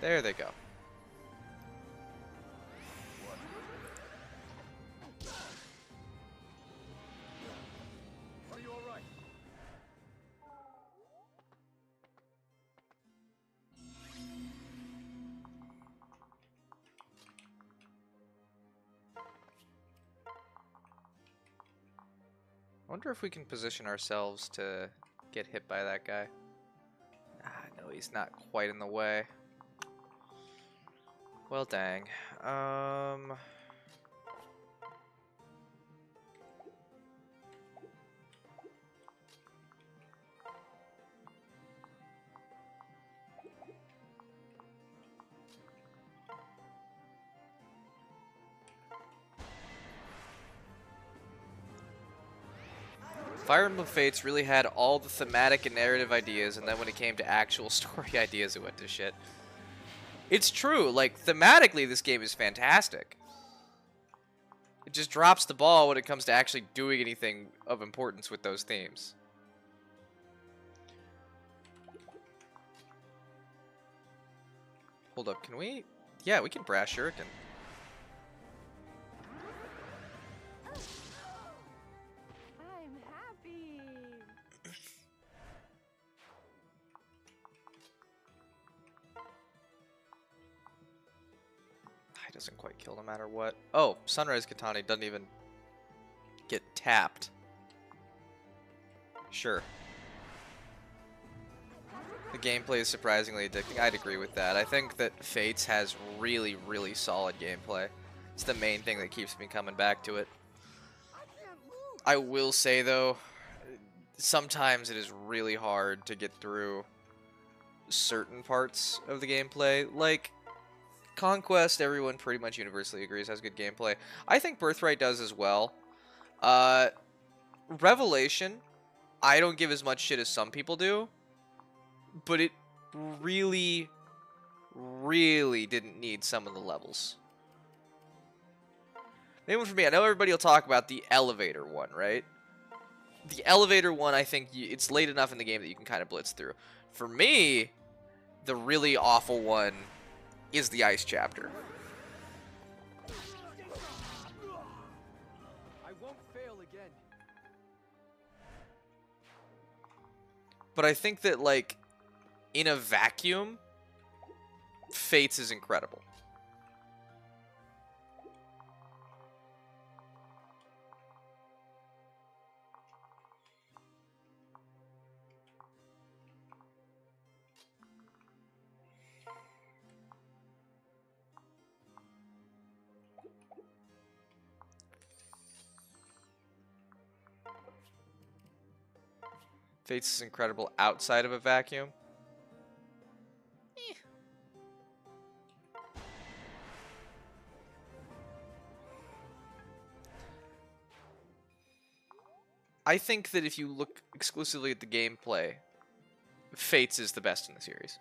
There they go. Are you all right? I wonder if we can position ourselves to get hit by that guy. Ah, no, he's not quite in the way. Well, dang. Fire Emblem Fates really had all the thematic and narrative ideas, and then when it came to actual story ideas, it went to shit. It's true, like, thematically, this game is fantastic. It just drops the ball when it comes to actually doing anything of importance with those themes. Hold up, can we? Yeah, we can brash shuriken. I'm happy. It doesn't quite kill no matter what. Oh, Sunrise Katana doesn't even get tapped. Sure. The gameplay is surprisingly addicting. I'd agree with that. I think that Fates has really, really solid gameplay. It's the main thing that keeps me coming back to it. I will say, though, sometimes it is really hard to get through certain parts of the gameplay. Like, Conquest, everyone pretty much universally agrees has good gameplay. I think Birthright does as well. Revelation, I don't give as much shit as some people do. But it really, really didn't need some of the levels. Maybe for me, I know everybody will talk about the elevator one, right? The elevator one, I think it's late enough in the game that you can kind of blitz through. For me, the really awful one is the ice chapter. I won't fail again. But I think that, like, in a vacuum, Fates is incredible. Fates is incredible outside of a vacuum. I think that if you look exclusively at the gameplay, Fates is the best in the series.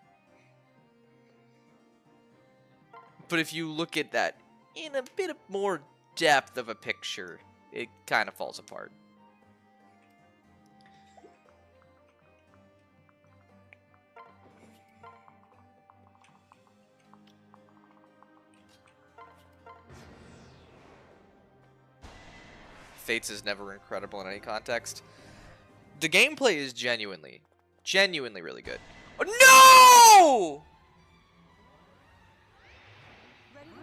But if you look at that in a bit of more depth of a picture, it kind of falls apart. Fates is never incredible in any context. The gameplay is genuinely really good. Oh, no! Ready to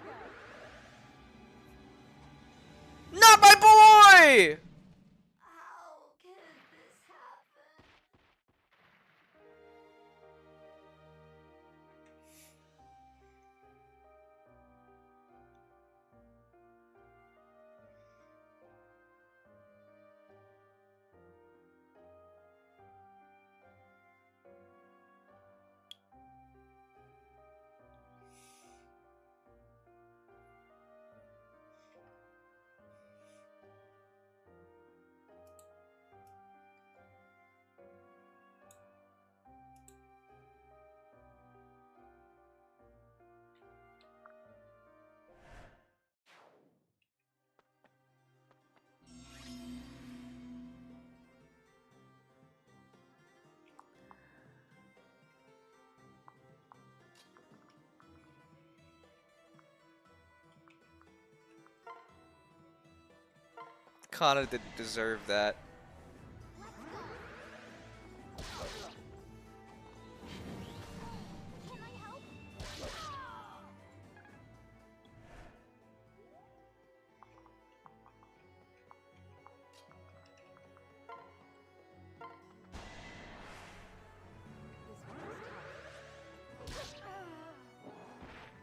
go. Not my boy! How can this happen? Kana didn't deserve that. Can I help?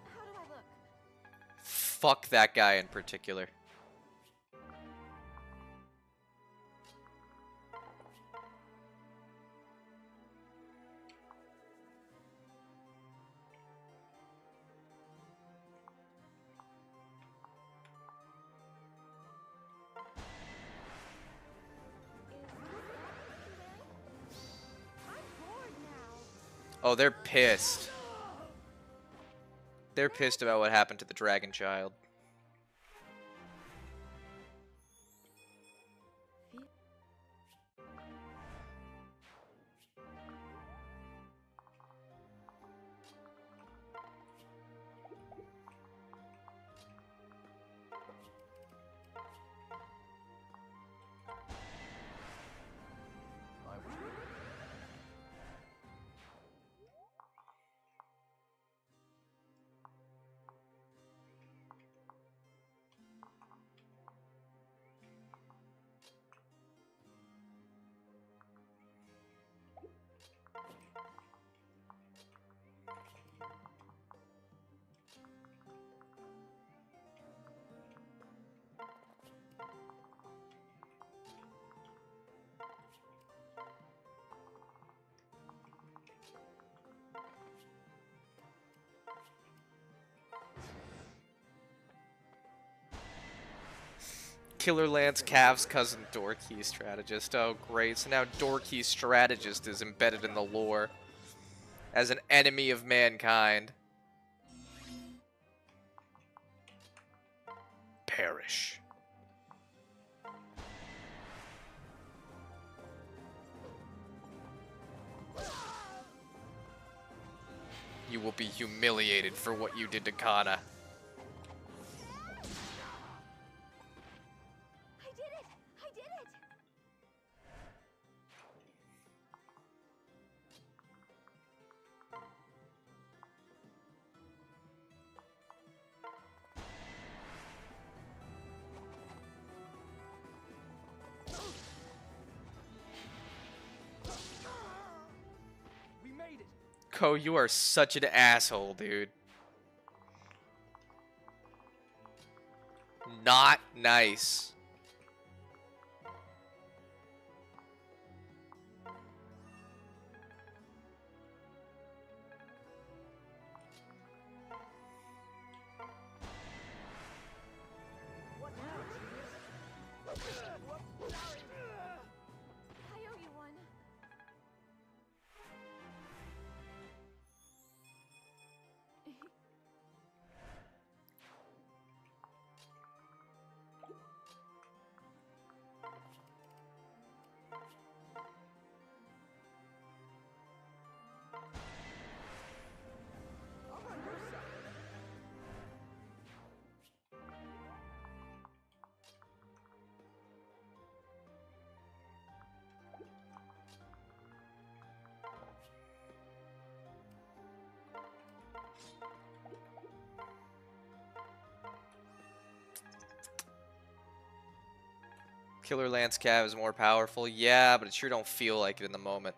How do I look? Fuck that guy in particular. I'm bored now. Oh, they're pissed. They're pissed about what happened to the Dragon Child. Killer Lance Cav's cousin Dorky Strategist. Oh, great. So now Dorky Strategist is embedded in the lore as an enemy of mankind. Perish. You will be humiliated for what you did to Kana. I did it! I did it! We made it. Ko, you are such an asshole, dude. Not nice. What now, genius? I owe you one. I'm on your side. Killer Lance Cav is more powerful. Yeah, but it sure don't feel like it in the moment.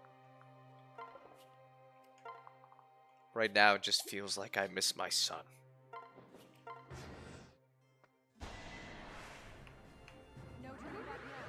Right now, it just feels like I miss my son. No turning back now.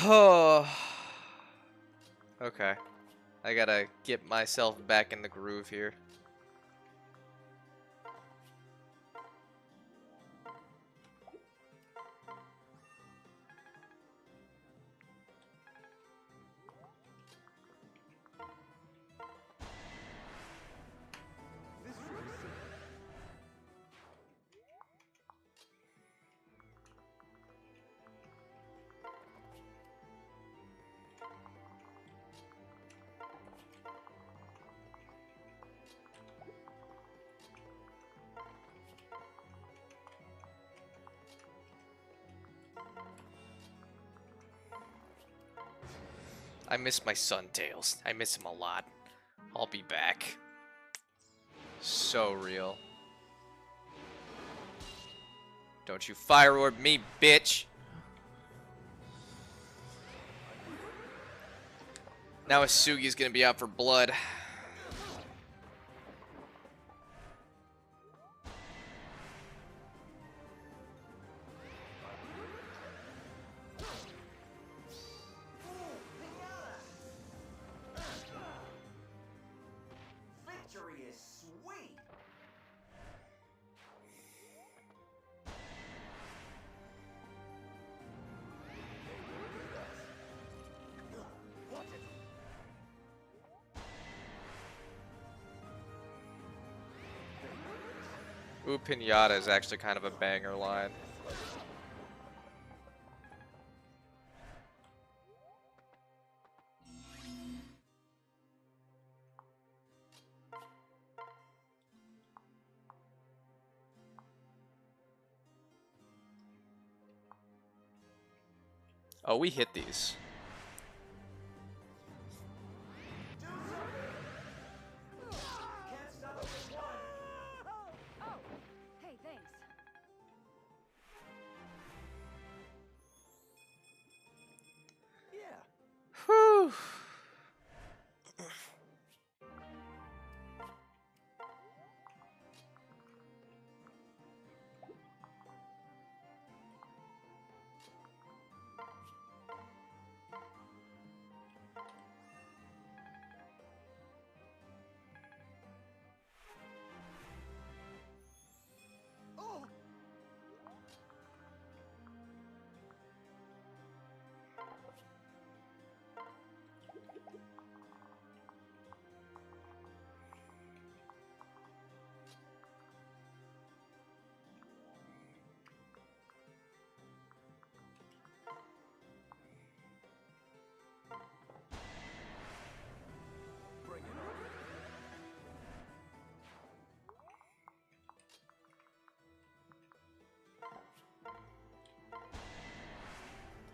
Oh. Okay. I gotta get myself back in the groove here. This should be simple. I miss my son, Tails. I miss him a lot. I'll be back. So real. Don't you fire orb me, bitch! Now Asugi's gonna be out for blood. Victory is sweet. Watch it. Ooh, Pinata is actually kind of a banger line. Oh, we hit these. Can't stop it with one. Oh, hey, thanks. Yeah. Whew. Oh. Bring it on.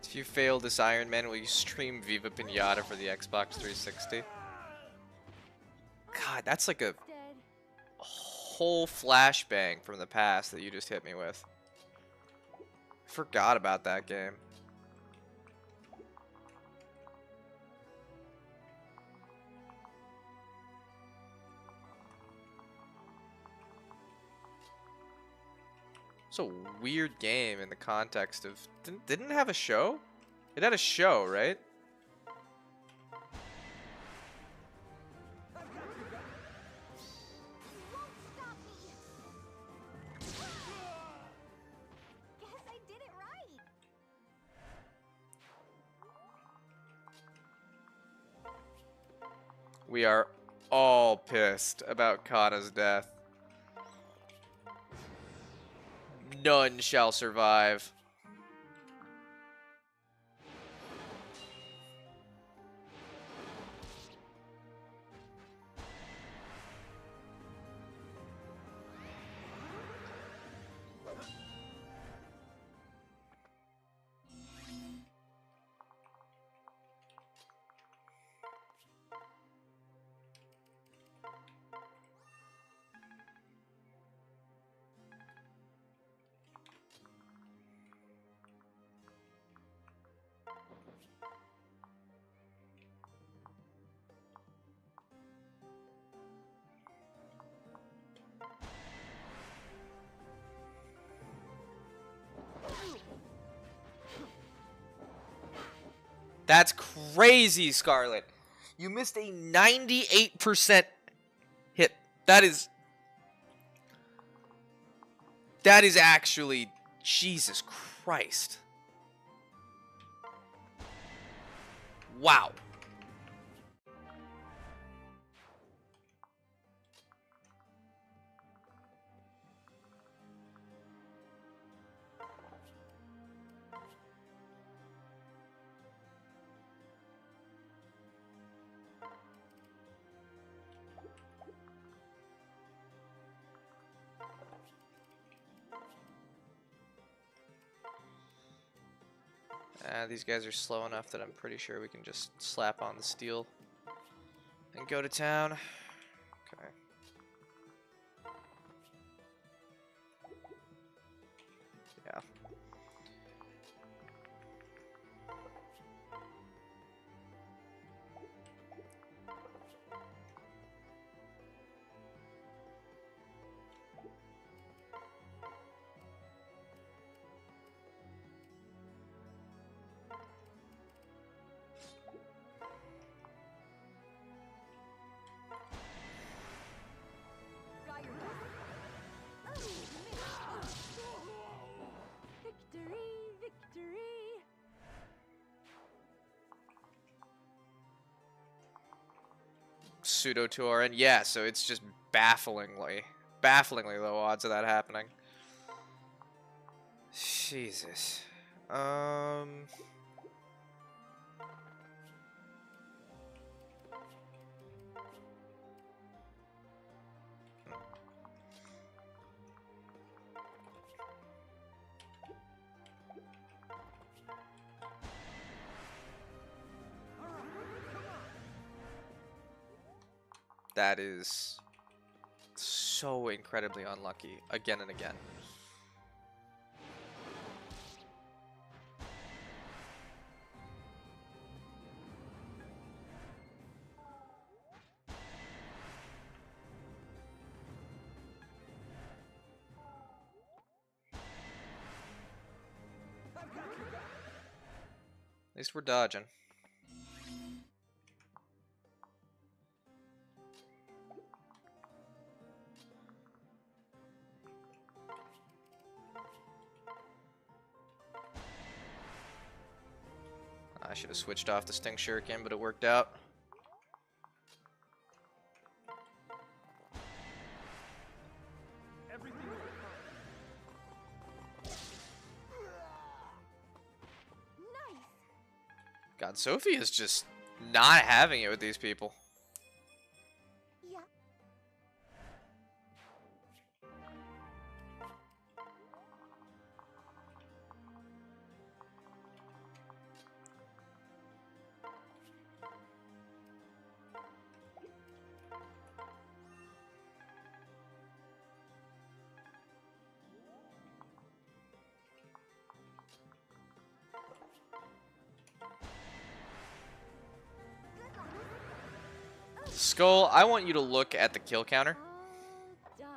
If you fail this Ironman, will you stream Viva Pinata for the Xbox 360? God, that's like a Dead. whole flashbang from the past that you just hit me with. Forgot about that game. It's a weird game in the context of didn't it have a show? It had a show, right? Won't stop me. Guess I did it right. We are all pissed about Kana's death. None shall survive. That's crazy, Scarlet. You missed a 98% hit. That is actually Jesus Christ. Wow. These guys are slow enough that I'm pretty sure we can just slap on the steel and go to town. Okay. Yeah. Got your back. Victory, victory. Pseudo to our end. Yeah, so it's just bafflingly low odds of that happening. Jesus. That is so incredibly unlucky again and again. At least we're dodging. I should have switched off the Sting Shuriken, but it worked out. Nice. God, Sophie is just not having it with these people. Yeah. Skull, I want you to look at the kill counter. All done.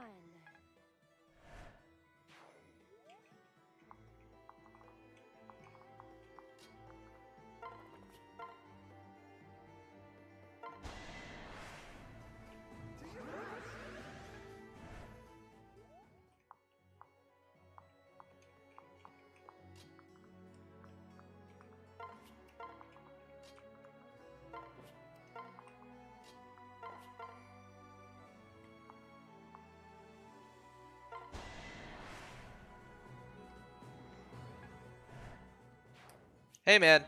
Hey man,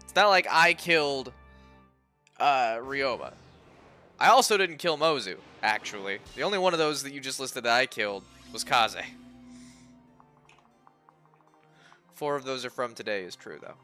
it's not like I killed Ryoma. I also didn't kill Mozu, actually. The only one of those that you just listed that I killed was Kaze. 4 of those are from today is true, though.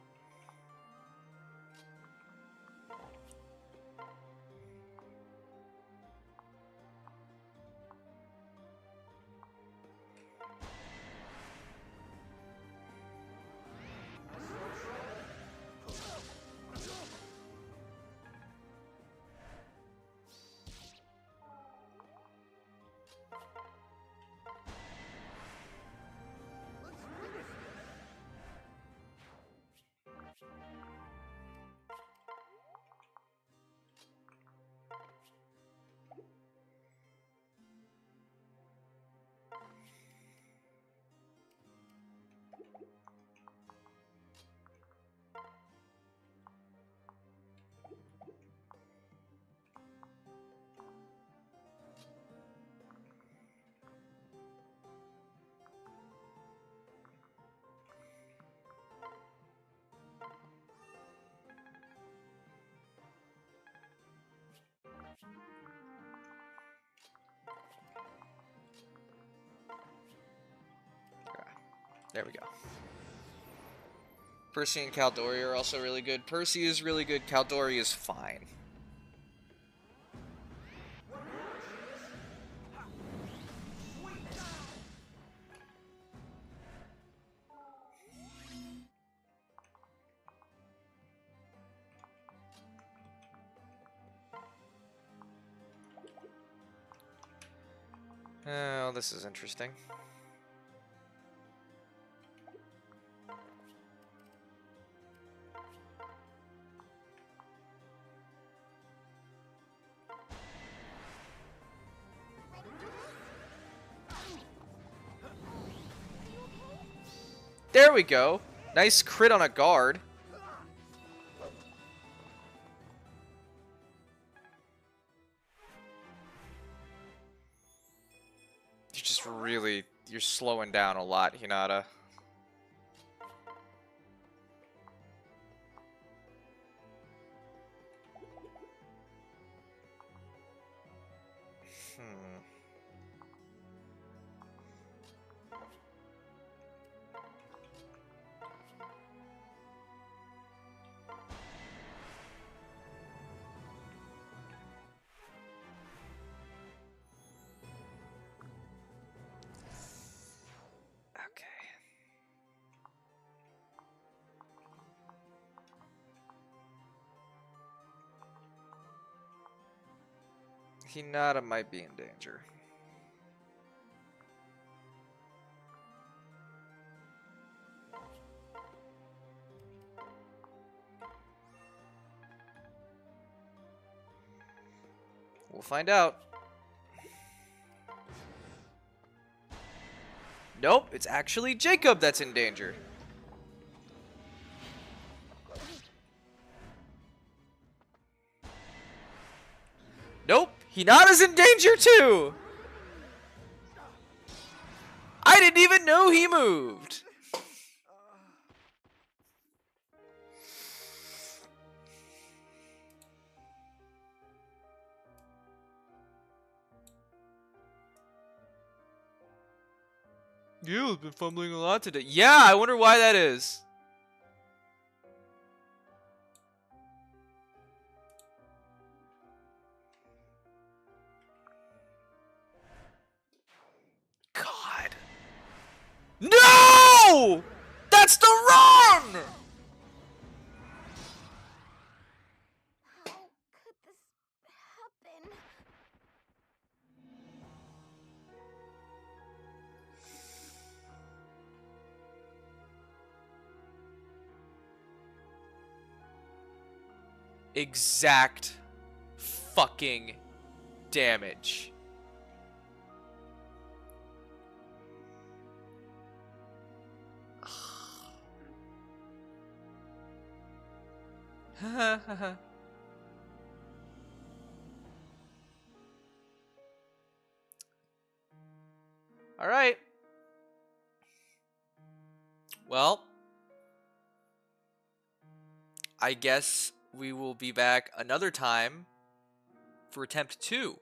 There we go. Percy and Caldori are also really good. Percy is really good. Caldori is fine. Oh, this is interesting. There we go. Nice crit on a guard. You're just really, you're slowing down a lot, Hinata. Hinata might be in danger. We'll find out. Nope, it's actually Jacob that's in danger. Nope, Hinata's in danger too. I didn't even know he moved. You've been fumbling a lot today. Yeah, I wonder why that is. God. No! That's the wrong! How could this happen? Exact fucking damage. All right. Well, I guess we will be back another time for attempt 2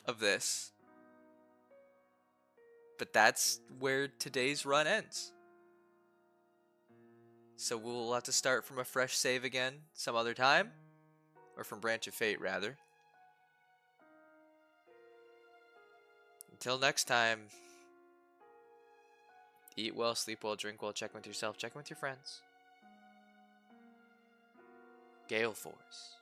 of this. But that's where today's run ends. So we'll have to start from a fresh save again some other time. Or from Branch of Fate, rather. Until next time, eat well, sleep well, drink well, check with yourself, check with your friends. Gale Force.